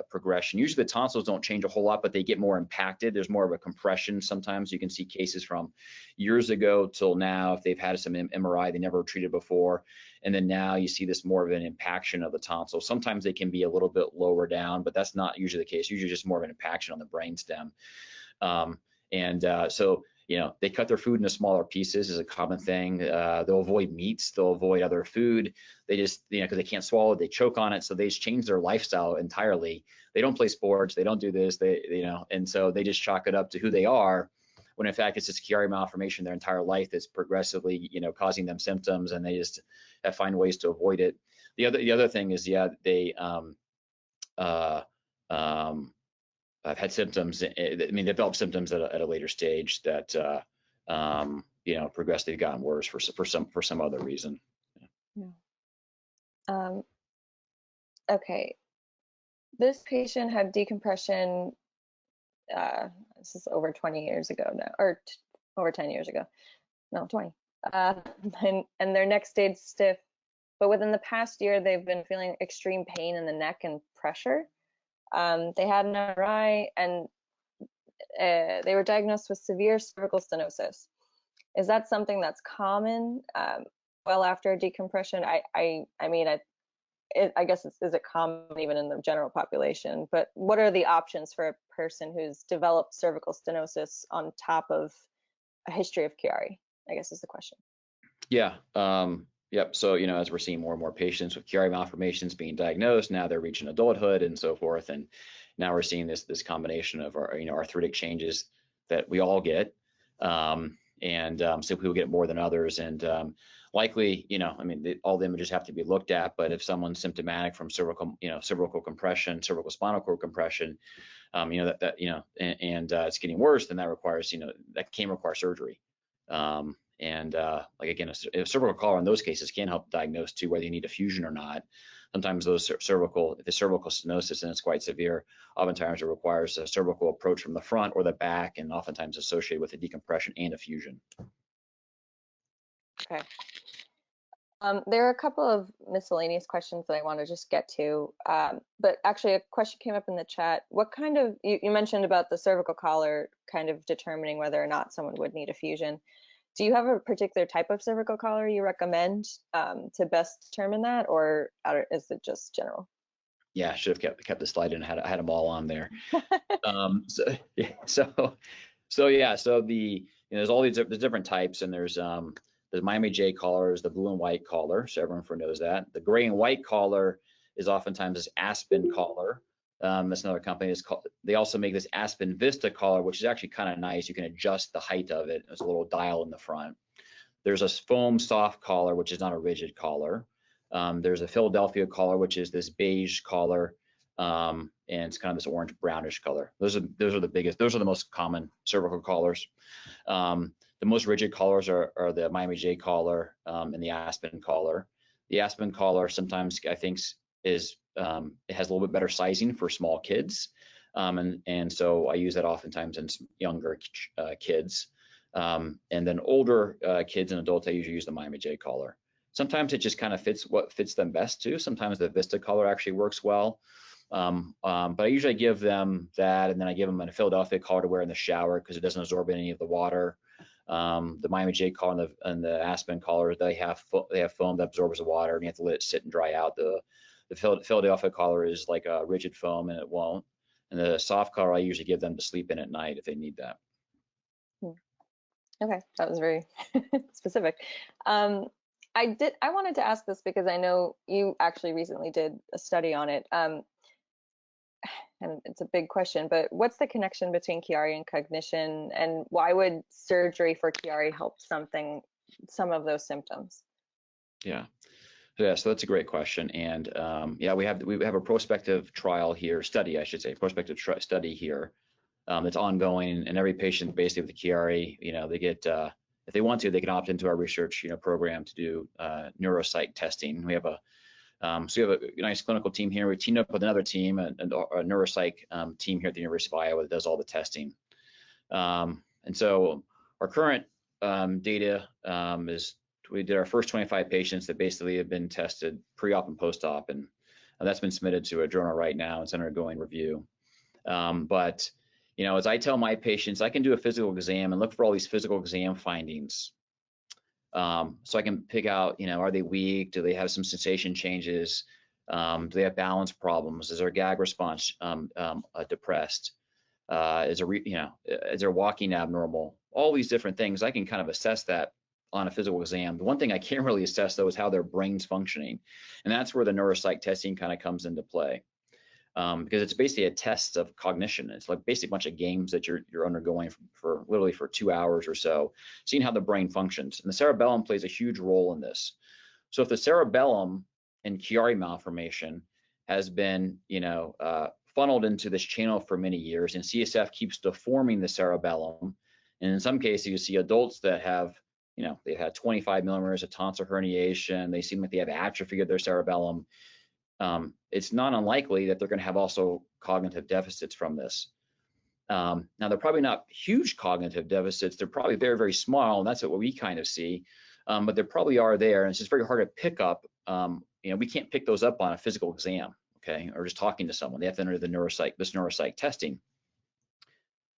progression. Usually the tonsils don't change a whole lot, but they get more impacted. There's more of a compression. Sometimes you can see cases from years ago till now, if they've had some MRI they never were treated before. And then now you see this more of an impaction of the tonsil. Sometimes they can be a little bit lower down, but that's not usually the case. Usually just more of an impaction on the brainstem. So they cut their food into smaller pieces is a common thing. They'll avoid meats, they'll avoid other food. They just, because they can't swallow it, they choke on it. So they just change their lifestyle entirely. They don't play sports, they don't do this, and so they just chalk it up to who they are, when in fact it's this Chiari malformation their entire life that's progressively, causing them symptoms, and they just find ways to avoid it. The other thing is, I've had symptoms. Developed symptoms at a later stage that progressively gotten worse for some other reason. Yeah. Okay. This patient had decompression. This is over 20 years ago now, or over 10 years ago. No, 20. And their neck stayed stiff, but within the past year, they've been feeling extreme pain in the neck and pressure. They had an MRI, and they were diagnosed with severe cervical stenosis. Is that something that's common well after decompression? I guess is it common even in the general population? But what are the options for a person who's developed cervical stenosis on top of a history of Chiari, I guess is the question. Yeah. Yep. So, as we're seeing more and more patients with Chiari malformations being diagnosed, now they're reaching adulthood and so forth. And now we're seeing this combination of arthritic changes that we all get. Some people get more than others. And likely, all the images have to be looked at, but if someone's symptomatic from cervical compression, cervical spinal cord compression, it's getting worse, then that requires, that can require surgery. Again, a cervical collar in those cases can help diagnose too whether you need a fusion or not. Sometimes if the cervical stenosis and it's quite severe, oftentimes it requires a cervical approach from the front or the back, and oftentimes associated with a decompression and a fusion. Okay. There are a couple of miscellaneous questions that I want to just get to, but actually a question came up in the chat. What kind of, you mentioned about the cervical collar kind of determining whether or not someone would need a fusion. Do you have a particular type of cervical collar you recommend to best determine that, or is it just general? Yeah, I should have kept the slide in. I had them all on there. So yeah, so the there's all these there's different types, and there's Miami J collars, the blue and white collar, so everyone knows that. The gray and white collar is oftentimes this Aspen collar. That's another company. They also make this Aspen Vista collar, which is actually kind of nice. You can adjust the height of it. There's a little dial in the front. There's a foam soft collar, which is not a rigid collar. There's a Philadelphia collar, which is this beige collar, and it's kind of this orange brownish color. Those are the biggest. Those are the most common cervical collars. The most rigid collars are the Miami J collar and the Aspen collar. The Aspen collar sometimes I think is it has a little bit better sizing for small kids, and so I use that oftentimes in younger kids. And then older kids and adults, I usually use the Miami J collar. Sometimes it just kind of fits what fits them best too. Sometimes the Vista collar actually works well. But I usually give them that, and then I give them a Philadelphia collar to wear in the shower because it doesn't absorb any of the water. The Miami J collar and the Aspen collar, they have foam that absorbs the water, and you have to let it sit and dry out. The Philadelphia collar is like a rigid foam, and it won't. And the soft collar, I usually give them to sleep in at night if they need that. Okay, that was very specific. I wanted to ask this because I know you actually recently did a study on it. And it's a big question, but what's the connection between Chiari and cognition, and why would surgery for Chiari help some of those symptoms? Yeah. So that's a great question. And yeah, we have a prospective study, I should say, study here that's ongoing, and every patient basically with the Chiari, they get if they want to, they can opt into our research program to do neuropsych testing. We have a nice clinical team here. We teamed up with another team, a neuropsych team here at the University of Iowa that does all the testing. And so our current data is we did our first 25 patients that basically have been tested pre-op and post-op, and that's been submitted to a journal right now. It's undergoing review. But as I tell my patients, I can do a physical exam and look for all these physical exam findings. So I can pick out, are they weak? Do they have some sensation changes? Do they have balance problems? Is their gag response depressed? Is their walking abnormal? All these different things, I can kind of assess that on a physical exam. The one thing I can't really assess though is how their brain's functioning, and that's where the neuropsych testing kind of comes into play. Because it's basically a test of cognition. It's like basically a bunch of games that you're undergoing for literally for 2 hours or so, seeing how the brain functions. And the cerebellum plays a huge role in this. So if the cerebellum in Chiari malformation has been, funneled into this channel for many years, and CSF keeps deforming the cerebellum, and in some cases you see adults that have, they've had 25 millimeters of tonsil herniation, they seem like they have atrophy of their cerebellum. It's not unlikely that they're going to have also cognitive deficits from this. Now, they're probably not huge cognitive deficits. They're probably very, very small, and that's what we kind of see. But there probably are there, and it's just very hard to pick up. We can't pick those up on a physical exam, okay, or just talking to someone. They have to enter this neuropsych testing.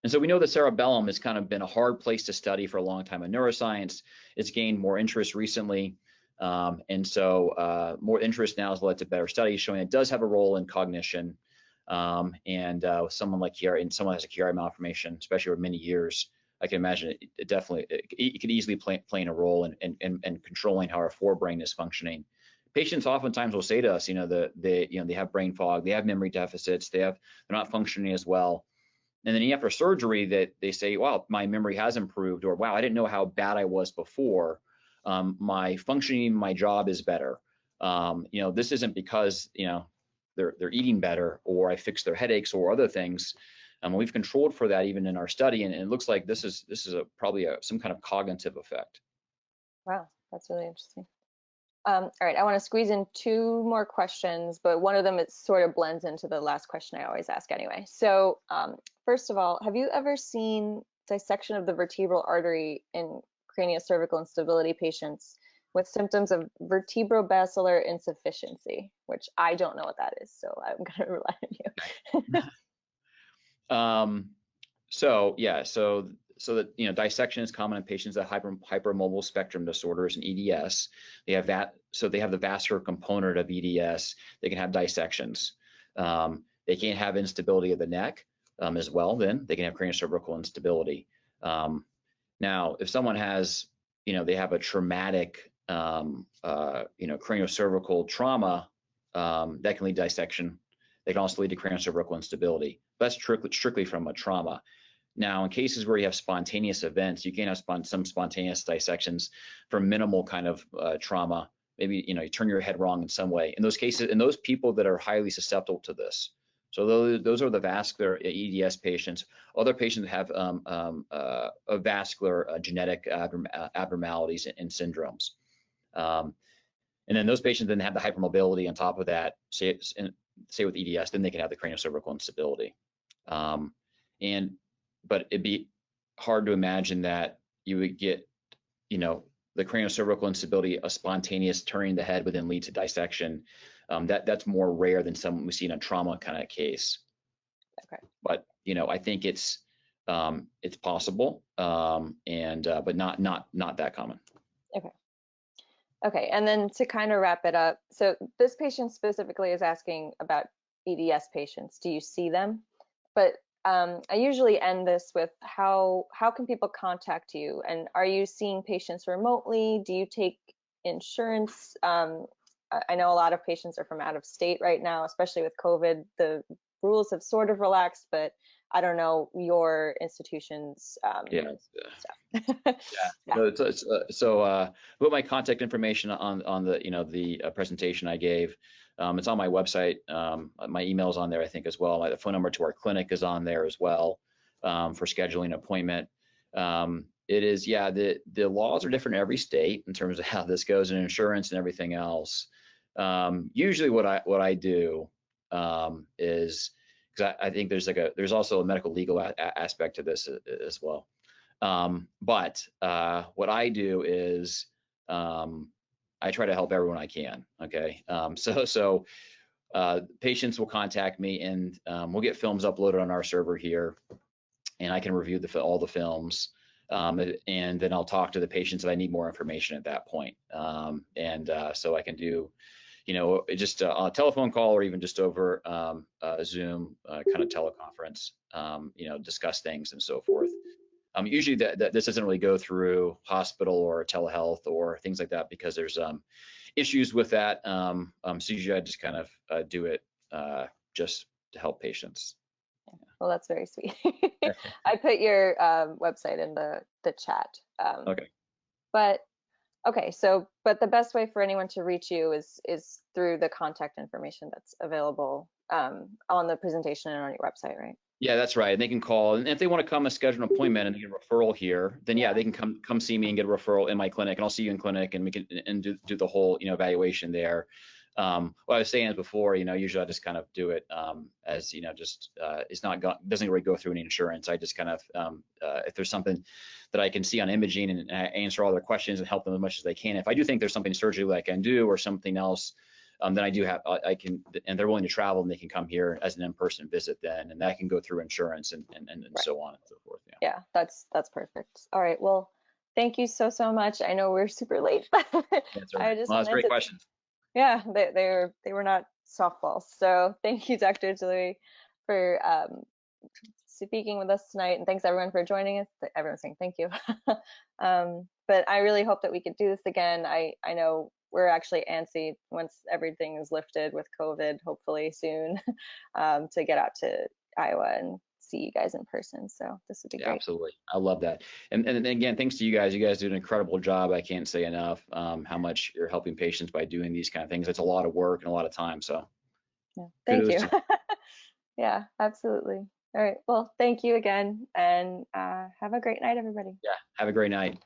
And so we know the cerebellum has kind of been a hard place to study for a long time in neuroscience. It's gained more interest recently. And so more interest now has led to better studies showing it does have a role in cognition. With someone like Chiari, and someone has a Chiari malformation, especially over many yeyears, I can imagine it definitely it could easily playing a role in controlling how our forebrain is functioning. Patients oftentimes will say to us, they have brain fog, they have memory deficits, they're not functioning as well. And then after surgery, that they say, wow, my memory has improved, or wow, I didn't know how bad I was before. My functioning, my job is better. This isn't because they're eating better, or I fixed their headaches or other things. We've controlled for that even in our study, and it looks like this is probably some kind of cognitive effect. Wow, that's really interesting. All right, I want to squeeze in 2 more questions, but one of them it sort of blends into the last question I always ask anyway. So first of all, have you ever seen dissection of the vertebral artery in craniocervical instability patients with symptoms of vertebrobasilar insufficiency, which I don't know what that is, so I'm gonna rely on you. So yeah, so that dissection is common in patients with hypermobile spectrum disorders and EDS. They have that, so they have the vascular component of EDS. They can have dissections. They can have instability of the neck as well. Then they can have craniocervical instability. Now, if someone has, they have a traumatic, craniocervical trauma, that can lead to dissection. They can also lead to craniocervical instability. That's strictly from a trauma. Now, in cases where you have spontaneous events, you can have some spontaneous dissections from minimal kind of trauma. Maybe you turn your head wrong in some way. In those cases, in those people that are highly susceptible to this, so those are the vascular EDS patients. Other patients have vascular genetic abnormalities and syndromes. And then those patients then have the hypermobility on top of that, say with EDS, then they can have the craniocervical instability. But it'd be hard to imagine that you would get, the craniocervical instability, a spontaneous turning the head would then lead to dissection. That's more rare than some we see in a trauma kind of case. Okay. But I think it's possible, but not that common. Okay. Okay, and then to kind of wrap it up, so this patient specifically is asking about EDS patients. Do you see them? But I usually end this with how can people contact you? And are you seeing patients remotely? Do you take insurance? I know a lot of patients are from out of state right now, especially with COVID. The rules have sort of relaxed, but I don't know your institution's stuff. Yeah. So put my contact information on the presentation I gave. It's on my website. My email's on there, I think, as well. The phone number to our clinic is on there as well for scheduling an appointment. It is, yeah, the laws are different in every state in terms of how this goes in insurance and everything else. Usually what I do is, because I think there's also a medical legal aspect to this as well. But what I do is I try to help everyone I can. Okay, so patients will contact me, and we'll get films uploaded on our server here, and I can review all the films, and then I'll talk to the patients if I need more information at that point. So I can do, just a telephone call or even just over a Zoom kind of teleconference, discuss things and so forth. Usually this doesn't really go through hospital or telehealth or things like that because there's issues with that. So usually I just kind of do it just to help patients. Well, that's very sweet. I put your website in the chat. Okay. But okay, but the best way for anyone to reach you is through the contact information that's available on the presentation and on your website, right? Yeah, that's right. They can call, and if they want to come and schedule an appointment and get a referral here, then yeah, they can come see me and get a referral in my clinic, and I'll see you in clinic, and we can do the whole evaluation there. What I was saying before, usually I just kind of do it as just it's doesn't really go through any insurance. I just kind of if there's something that I can see on imaging and answer all their questions and help them as much as they can. If I do think there's something surgically I can do or something else, then I can, and they're willing to travel, and they can come here as an in-person visit then, and that can go through insurance and right. So on and so forth. Yeah, that's perfect. All right, well, thank you so much. I know we're super late. That's right. That's great questions. Yeah, they were not softballs. So thank you, Dr. Dlouhy, for speaking with us tonight, and thanks everyone for joining us. Everyone's saying thank you. But I really hope that we could do this again. I know we're actually antsy once everything is lifted with COVID, hopefully soon, to get out to Iowa and see you guys in person. So this would be great. Absolutely. I love that. And again, thanks to you guys. You guys do an incredible job. I can't say enough how much you're helping patients by doing these kind of things. It's a lot of work and a lot of time. So yeah, thank you. Yeah, absolutely. All right. Well, thank you again, and have a great night, everybody. Yeah, have a great night.